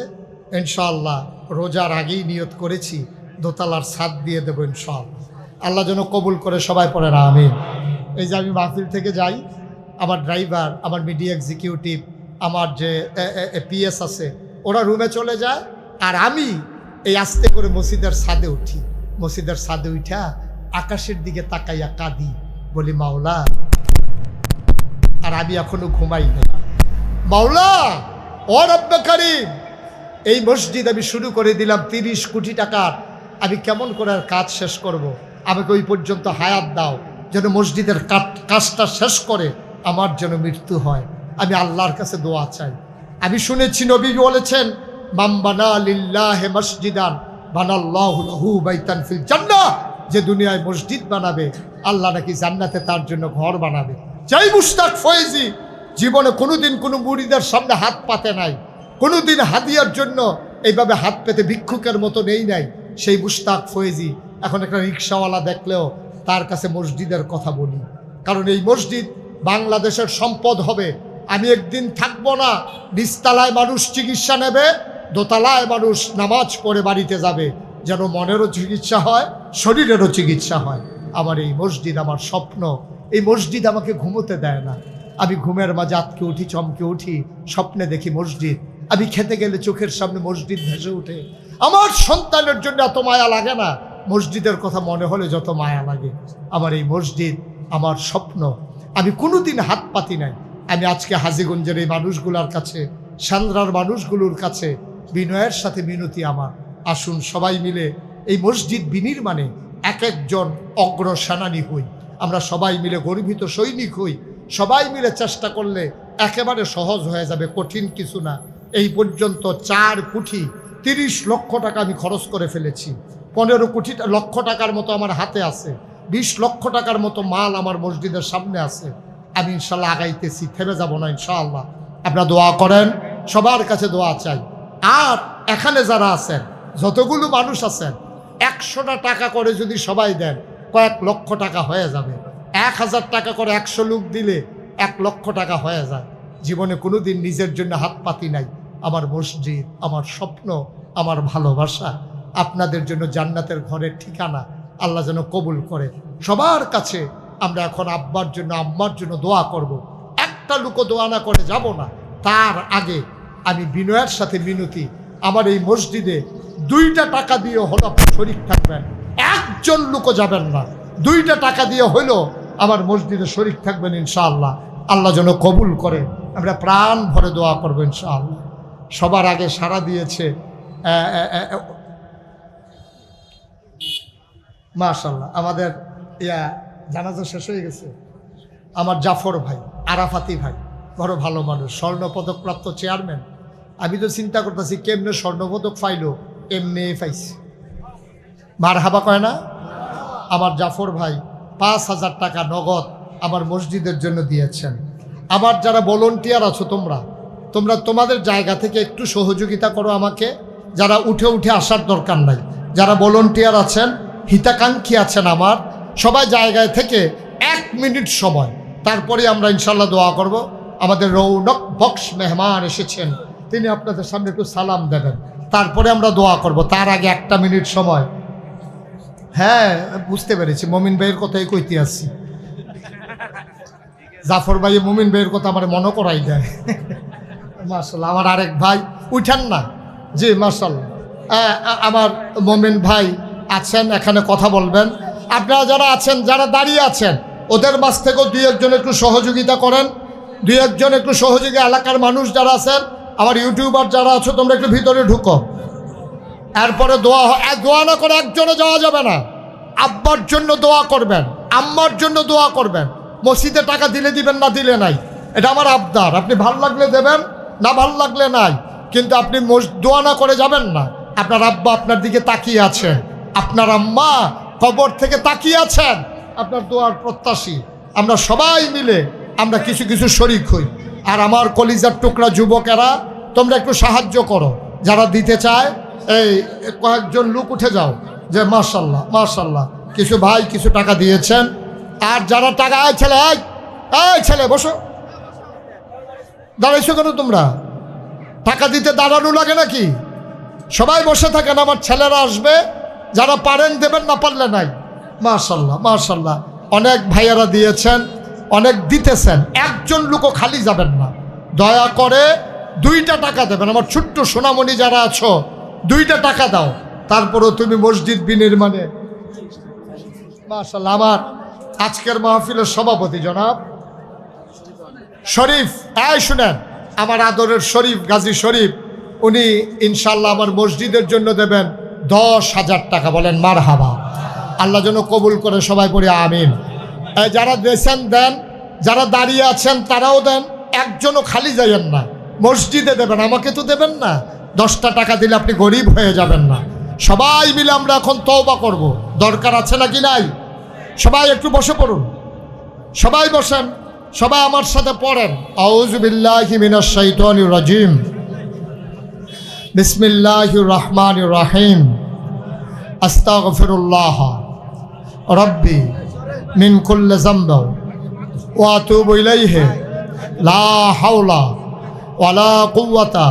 ইনশাআল্লাহ রোজার আগেই নিয়ত করেছি দোতলার ছাদ দিয়ে দেবো ইনশাআল্লাহ। আল্লাহ যেন কবুল করে, সবাই পড়ে না আমিন। এই যে আমি মাহফিল থেকে যাই, আমার ড্রাইভার, আমার মিডিয়া এক্সিকিউটিভ, আমার যে পিএস আছে, ওরা রুমে চলে যায়, আর আমি এই আস্তে করে মসজিদের ছাদে উঠি। মসজিদের ছাদে উঠা আকাশের দিকে তাকাইয়া কাঁদি, বলি মাওলা, আর আমি এখনো ঘুমাই নাই। মাওলা ও রব্বে কারীম, এই মসজিদ আমি শুরু করে দিলাম ৩০ কোটি টাকার, আমি কেমন করে আর কাজ শেষ করব? আমাকে ওই পর্যন্ত হায়াত দাও, যেন মসজিদের কাজটা শেষ করে আমার যেন মৃত্যু হয়। আমি আল্লাহর কাছে দোয়া চাই। আমি শুনেছি নবী বলেছেন, মান বানা লিল্লাহি মসজিদান বানাল্লাহু লাহু বাইতান ফিল জান্নাহ। যে দুনিয়ায় মসজিদ বানাবে, আল্লাহ নাকি জান্নাতে তার জন্য ঘর বানাবে। যাই মুশতাক ফয়েজি জীবনে কোনোদিন কোনো মুরিদের সামনে হাত পাতে নাই, কোনোদিন হাদিয়ার জন্য এইভাবে হাত পেতে ভিক্ষুকের মতো নেই নাই। সেই মুশতাক ফয়েজি এখন একটা রিক্সাওয়ালা দেখলেও তার কাছে মসজিদের কথা বলি, কারণ এই মসজিদ বাংলাদেশের সম্পদ হবে। আমি একদিন থাকবো না, নিচতলায় মানুষ চিকিৎসা নেবে, দোতলায় মানুষ নামাজ পড়ে বাড়িতে যাবে, যেন মনেরও চিকিৎসা হয়, শরীরেরও চিকিৎসা হয়। আমার এই মসজিদ আমার স্বপ্ন। এই মসজিদ আমাকে ঘুমোতে দেয় না। আমি ঘুমের মাঝে আটকে উঠি, চমকে উঠি, স্বপ্নে দেখি মসজিদ। আমি খেতে গেলে চোখের সামনে মসজিদ ভেসে ওঠে। আমার সন্তানের জন্য এত মায়া লাগে না, মসজিদের কথা মনে হলে যত মায়া লাগে। আমার এই মসজিদ আমার স্বপ্ন। আমি কোনোদিন হাত পাতি নাই। আমি আজকে হাজীগঞ্জের এই মানুষগুলোর কাছে, সান্দ্রার মানুষগুলোর কাছে বিনয়ের সাথে মিনতি আমার, আসুন সবাই মিলে এই মসজিদ বিনির্মাণে এক একজন অগ্রসেনানী হই। আমরা সবাই মিলে গর্বিত সৈনিক হই। সবাই মিলে চেষ্টা করলে একেবারে সহজ হয়ে যাবে, কঠিন কিছু না। এই পর্যন্ত ৪ কোটি ৩০ লক্ষ টাকা আমি খরচ করে ফেলেছি। ১৫ লক্ষ টাকার মতো আমার হাতে আছে। ২০ লক্ষ টাকার মতো মাল আমার মসজিদের সামনে আছে। আমি ইনশাল্লাহ আগাইতেছি, থেমে যাব না ইনশাআল্লাহ। আপনারা দোয়া করেন, সবার কাছে দোয়া চাই। আর এখানে যারা আছেন, যতগুলো মানুষ আছেন, ১০০টা টাকা করে যদি সবাই দেন, কয়েক লক্ষ টাকা হয়ে যাবে। ১,০০০ টাকা করে ১০০ লোক দিলে ১ লক্ষ টাকা হয়ে যায়। জীবনে কোনো দিন নিজের জন্য হাত পাতি নাই। আমার মসজিদ আমার স্বপ্ন, আমার ভালোবাসা। আপনাদের জন্য জান্নাতের ঘরের ঠিকানা আল্লাহ যেন কবুল করে। সবার কাছে আমরা এখন আব্বার জন্য, আম্মার জন্য দোয়া করব। একটা লোকও দোয়া না করে যাব না। তার আগে আমি বিনয়ের সাথে মিনতি, আমার এই মসজিদে 2টা টাকা দিয়ে হলো আপনি শরীক থাকবেন, একজন লোকও যাবেন না। 2টা টাকা দিয়ে হইলো আমার মসজিদে শরীক থাকবেন ইনশাআল্লাহ। আল্লাহ যেন কবুল করে। আমরা প্রাণ ভরে দোয়া করবো ইনশাআল্লাহ। সবার আগে সাড়া দিয়েছে মাশাআল্লাহ। আমাদের জানাজা শেষ হয়ে গেছে। আমার জাফর ভাই, আরাফাতি ভাই, বড় ভালো মানুষ, স্বর্ণপদকপ্রাপ্ত চেয়ারম্যান। আমি তো চিন্তা করতেছি কেমনে স্বর্ণপদক পাইলো, এমনি পাইছি। মারহাবা কয় না? আমার জাফর ভাই 5,000 টাকা নগদ আমার মসজিদের জন্য দিয়েছেন। আমার যারা ভলান্টিয়ার আছো তোমরা তোমাদের জায়গা থেকে একটু সহযোগিতা করো আমাকে। যারা উঠে উঠে আসার দরকার নাই, যারা ভলান্টিয়ার আছেন, হিতাকাঙ্ক্ষী আছেন আমার, সবাই জায়গায় থেকে 1 মিনিট সময়, তারপরে আমরা ইনশাল্লাহ দোয়া করব। আমাদের রৌনক বক্স মেহমান এসেছেন, তিনি আপনাদের সামনে একটু সালাম দেবেন, তারপরে আমরা দোয়া করব। তার আগে 1 মিনিট সময়। হ্যাঁ, বুঝতে পেরেছি, মমিন ভাইয়ের কথাই কইতে আসছি। জাফর ভাই মমিন ভাইয়ের কথা আমার মনে করাই যায়। মাশাল্লাহ, আমার আরেক ভাই উঠেন না। জি মাশাল্লাহ, আমার মমিন ভাই আছেন, এখানে কথা বলবেন। আপনারা যারা আছেন, যারা দাঁড়িয়ে আছেন, ওদের মাঝ থেকেও 2-1 একটু সহযোগিতা করেন। 2-1 একটু সহযোগী, এলাকার মানুষ যারা আছেন, আমার ইউটিউবার যারা আছো, তোমরা একটু ভিতরে ঢুকো। এরপরে দোয়া না করে একজনে যাওয়া যাবে না। আব্বার জন্য দোয়া করবেন, আম্মার জন্য দোয়া করবেন। মসজিদে টাকা দিলে দিবেন, না দিলে নাই, এটা আমার আবদার। আপনি ভাল লাগলে দেবেন, না ভাল লাগলে নাই, কিন্তু আপনি দোয়া না করে যাবেন না। আপনার আব্বা আপনার দিকে তাকিয়ে আছেন, আপনার আম্মা কবর থেকে তাকিয়ে আছেন, আপনার দোয়ার প্রত্যাশী। আমরা সবাই মিলে আমরা কিছু কিছু শরিক হই। আর আমার কলিজার টুকরা যুবকেরা, তোমরা একটু সাহায্য করো। যারা দিতে চায়, এই কয়েকজন লোক উঠে যাও, যে মাশাল্লাহ মাশাল্লাহ কিছু ভাই কিছু টাকা দিয়েছেন। আর যারা টাকা, এই ছেলে বসো, দাঁড়াইছো কেন তোমরা? টাকা দিতে দাঁড়ানো লাগে নাকি? সবাই বসে থাকেন, আমার ছেলেরা আসবে। যারা পারেন দেবেন, না পারলে নাই। মাশাল্লাহ মাশাল্লাহ, অনেক ভাইয়ারা দিয়েছেন, অনেক দিতেছেন। একজন লোকও খালি যাবেন না, দয়া করে 2টা টাকা দেবেন। আমার ছোট্ট সোনামণি যারা আছো, 2টা টাকা দাও, তারপরও তুমি মসজিদ বিনির্মাণে। মাশাল্লাহ, আমার আজকের মাহফিলের সভাপতি জনাব শরীফ, শুনেন, আমার আদরের শরীফ, গাজী শরীফ, উনি ইনশাল্লাহ আমার মসজিদের জন্য দেবেন 10,000 টাকা। বলেন মারহাবা, আল্লাহ যেন কবুল করে, সবাই পড়ে আমিন। যারা দিয়েছেন দেন, যারা দাঁড়িয়ে আছেন তারাও দেন। একজনও খালি যাইয়েন না, মসজিদে দেবেন, আমাকে তো দেবেন না। 10টা টাকা দিলে আপনি গরিব হয়ে যাবেন না। সবাই মিলে আমরা এখন তওবা করব, দরকার আছে নাকি নাই? সবাই একটু বসে পড়ুন, সবাই বসেন, সবাই আমার সাথে পড়েন। আউযু বিল্লাহি মিনাশ শাইতানির রাজিম, বিসমিল্লাহির রহমানির রহিম, আস্তাগফিরুল্লাহ রাব্বি মিন কুল্লি যামবি ওয়া আতুবু ইলাইহি, লা হাওলা ওয়ালা কুওয়াতা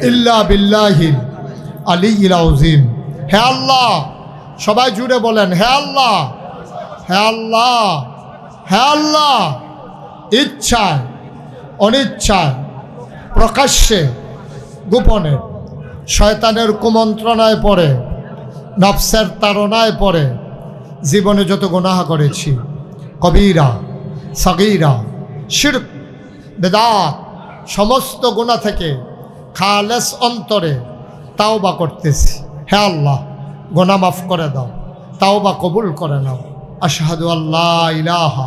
ইল্লা বিল্লাহিল আলিয়্যিল আযীম। হে আল্লাহ, সবাই জুড়ে বলেন, হে আল্লাহ, হে আল্লাহ, হে আল্লাহ, ইচ্ছায় অনিচ্ছায়, প্রকাশ্যে গোপনে, শয়তানের কুমন্ত্রণায় পড়ে, নফসের তাড়নায় পড়ে জীবনে যত গুনাহ করেছি, কবিরা সগীরা শিরক বেদাত, সমস্ত গুনাহ থেকে খালেস অন্তরে তাওবা করতেছি। হে আল্লাহ, গুনাহ মাফ করে দাও, তাওবা কবুল করে নাও। আশহাদু আল্লা ইলাহা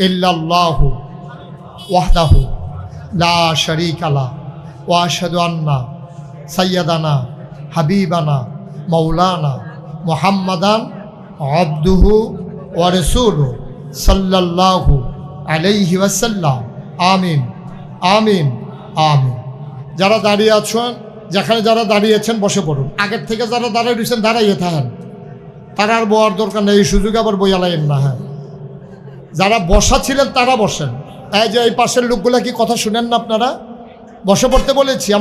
ইল্লাল্লাহু ওয়াহদাহু লা শারীকা লাহ ওয়া আশহাদু আন্না সাইয়্যিদানা হাবিবানা মাওলানা মুহাম্মাদান আবদুহু ওয়া রাসূলুহু সাল্লাল্লাহু আলাইহি ওয়াসাল্লাম। আমিন আমিন আমিন। যারা দাঁড়িয়ে আছেন, যেখানে যারা দাঁড়িয়েছেন বসে পড়ুন। আগের থেকে যারা দাঁড়িয়ে রয়েছেন দাঁড়াইয়ে থাকেন, তারা আর বয়ার দরকার নেই, এই সুযোগে আবার বইয়া লাইন না। হ্যাঁ, যারা বসা ছিলেন তারা বসেন। এই যে এই পাশের লোকগুলা কি কথা শুনেন না আপনারা? বসে পড়তে বলেছি।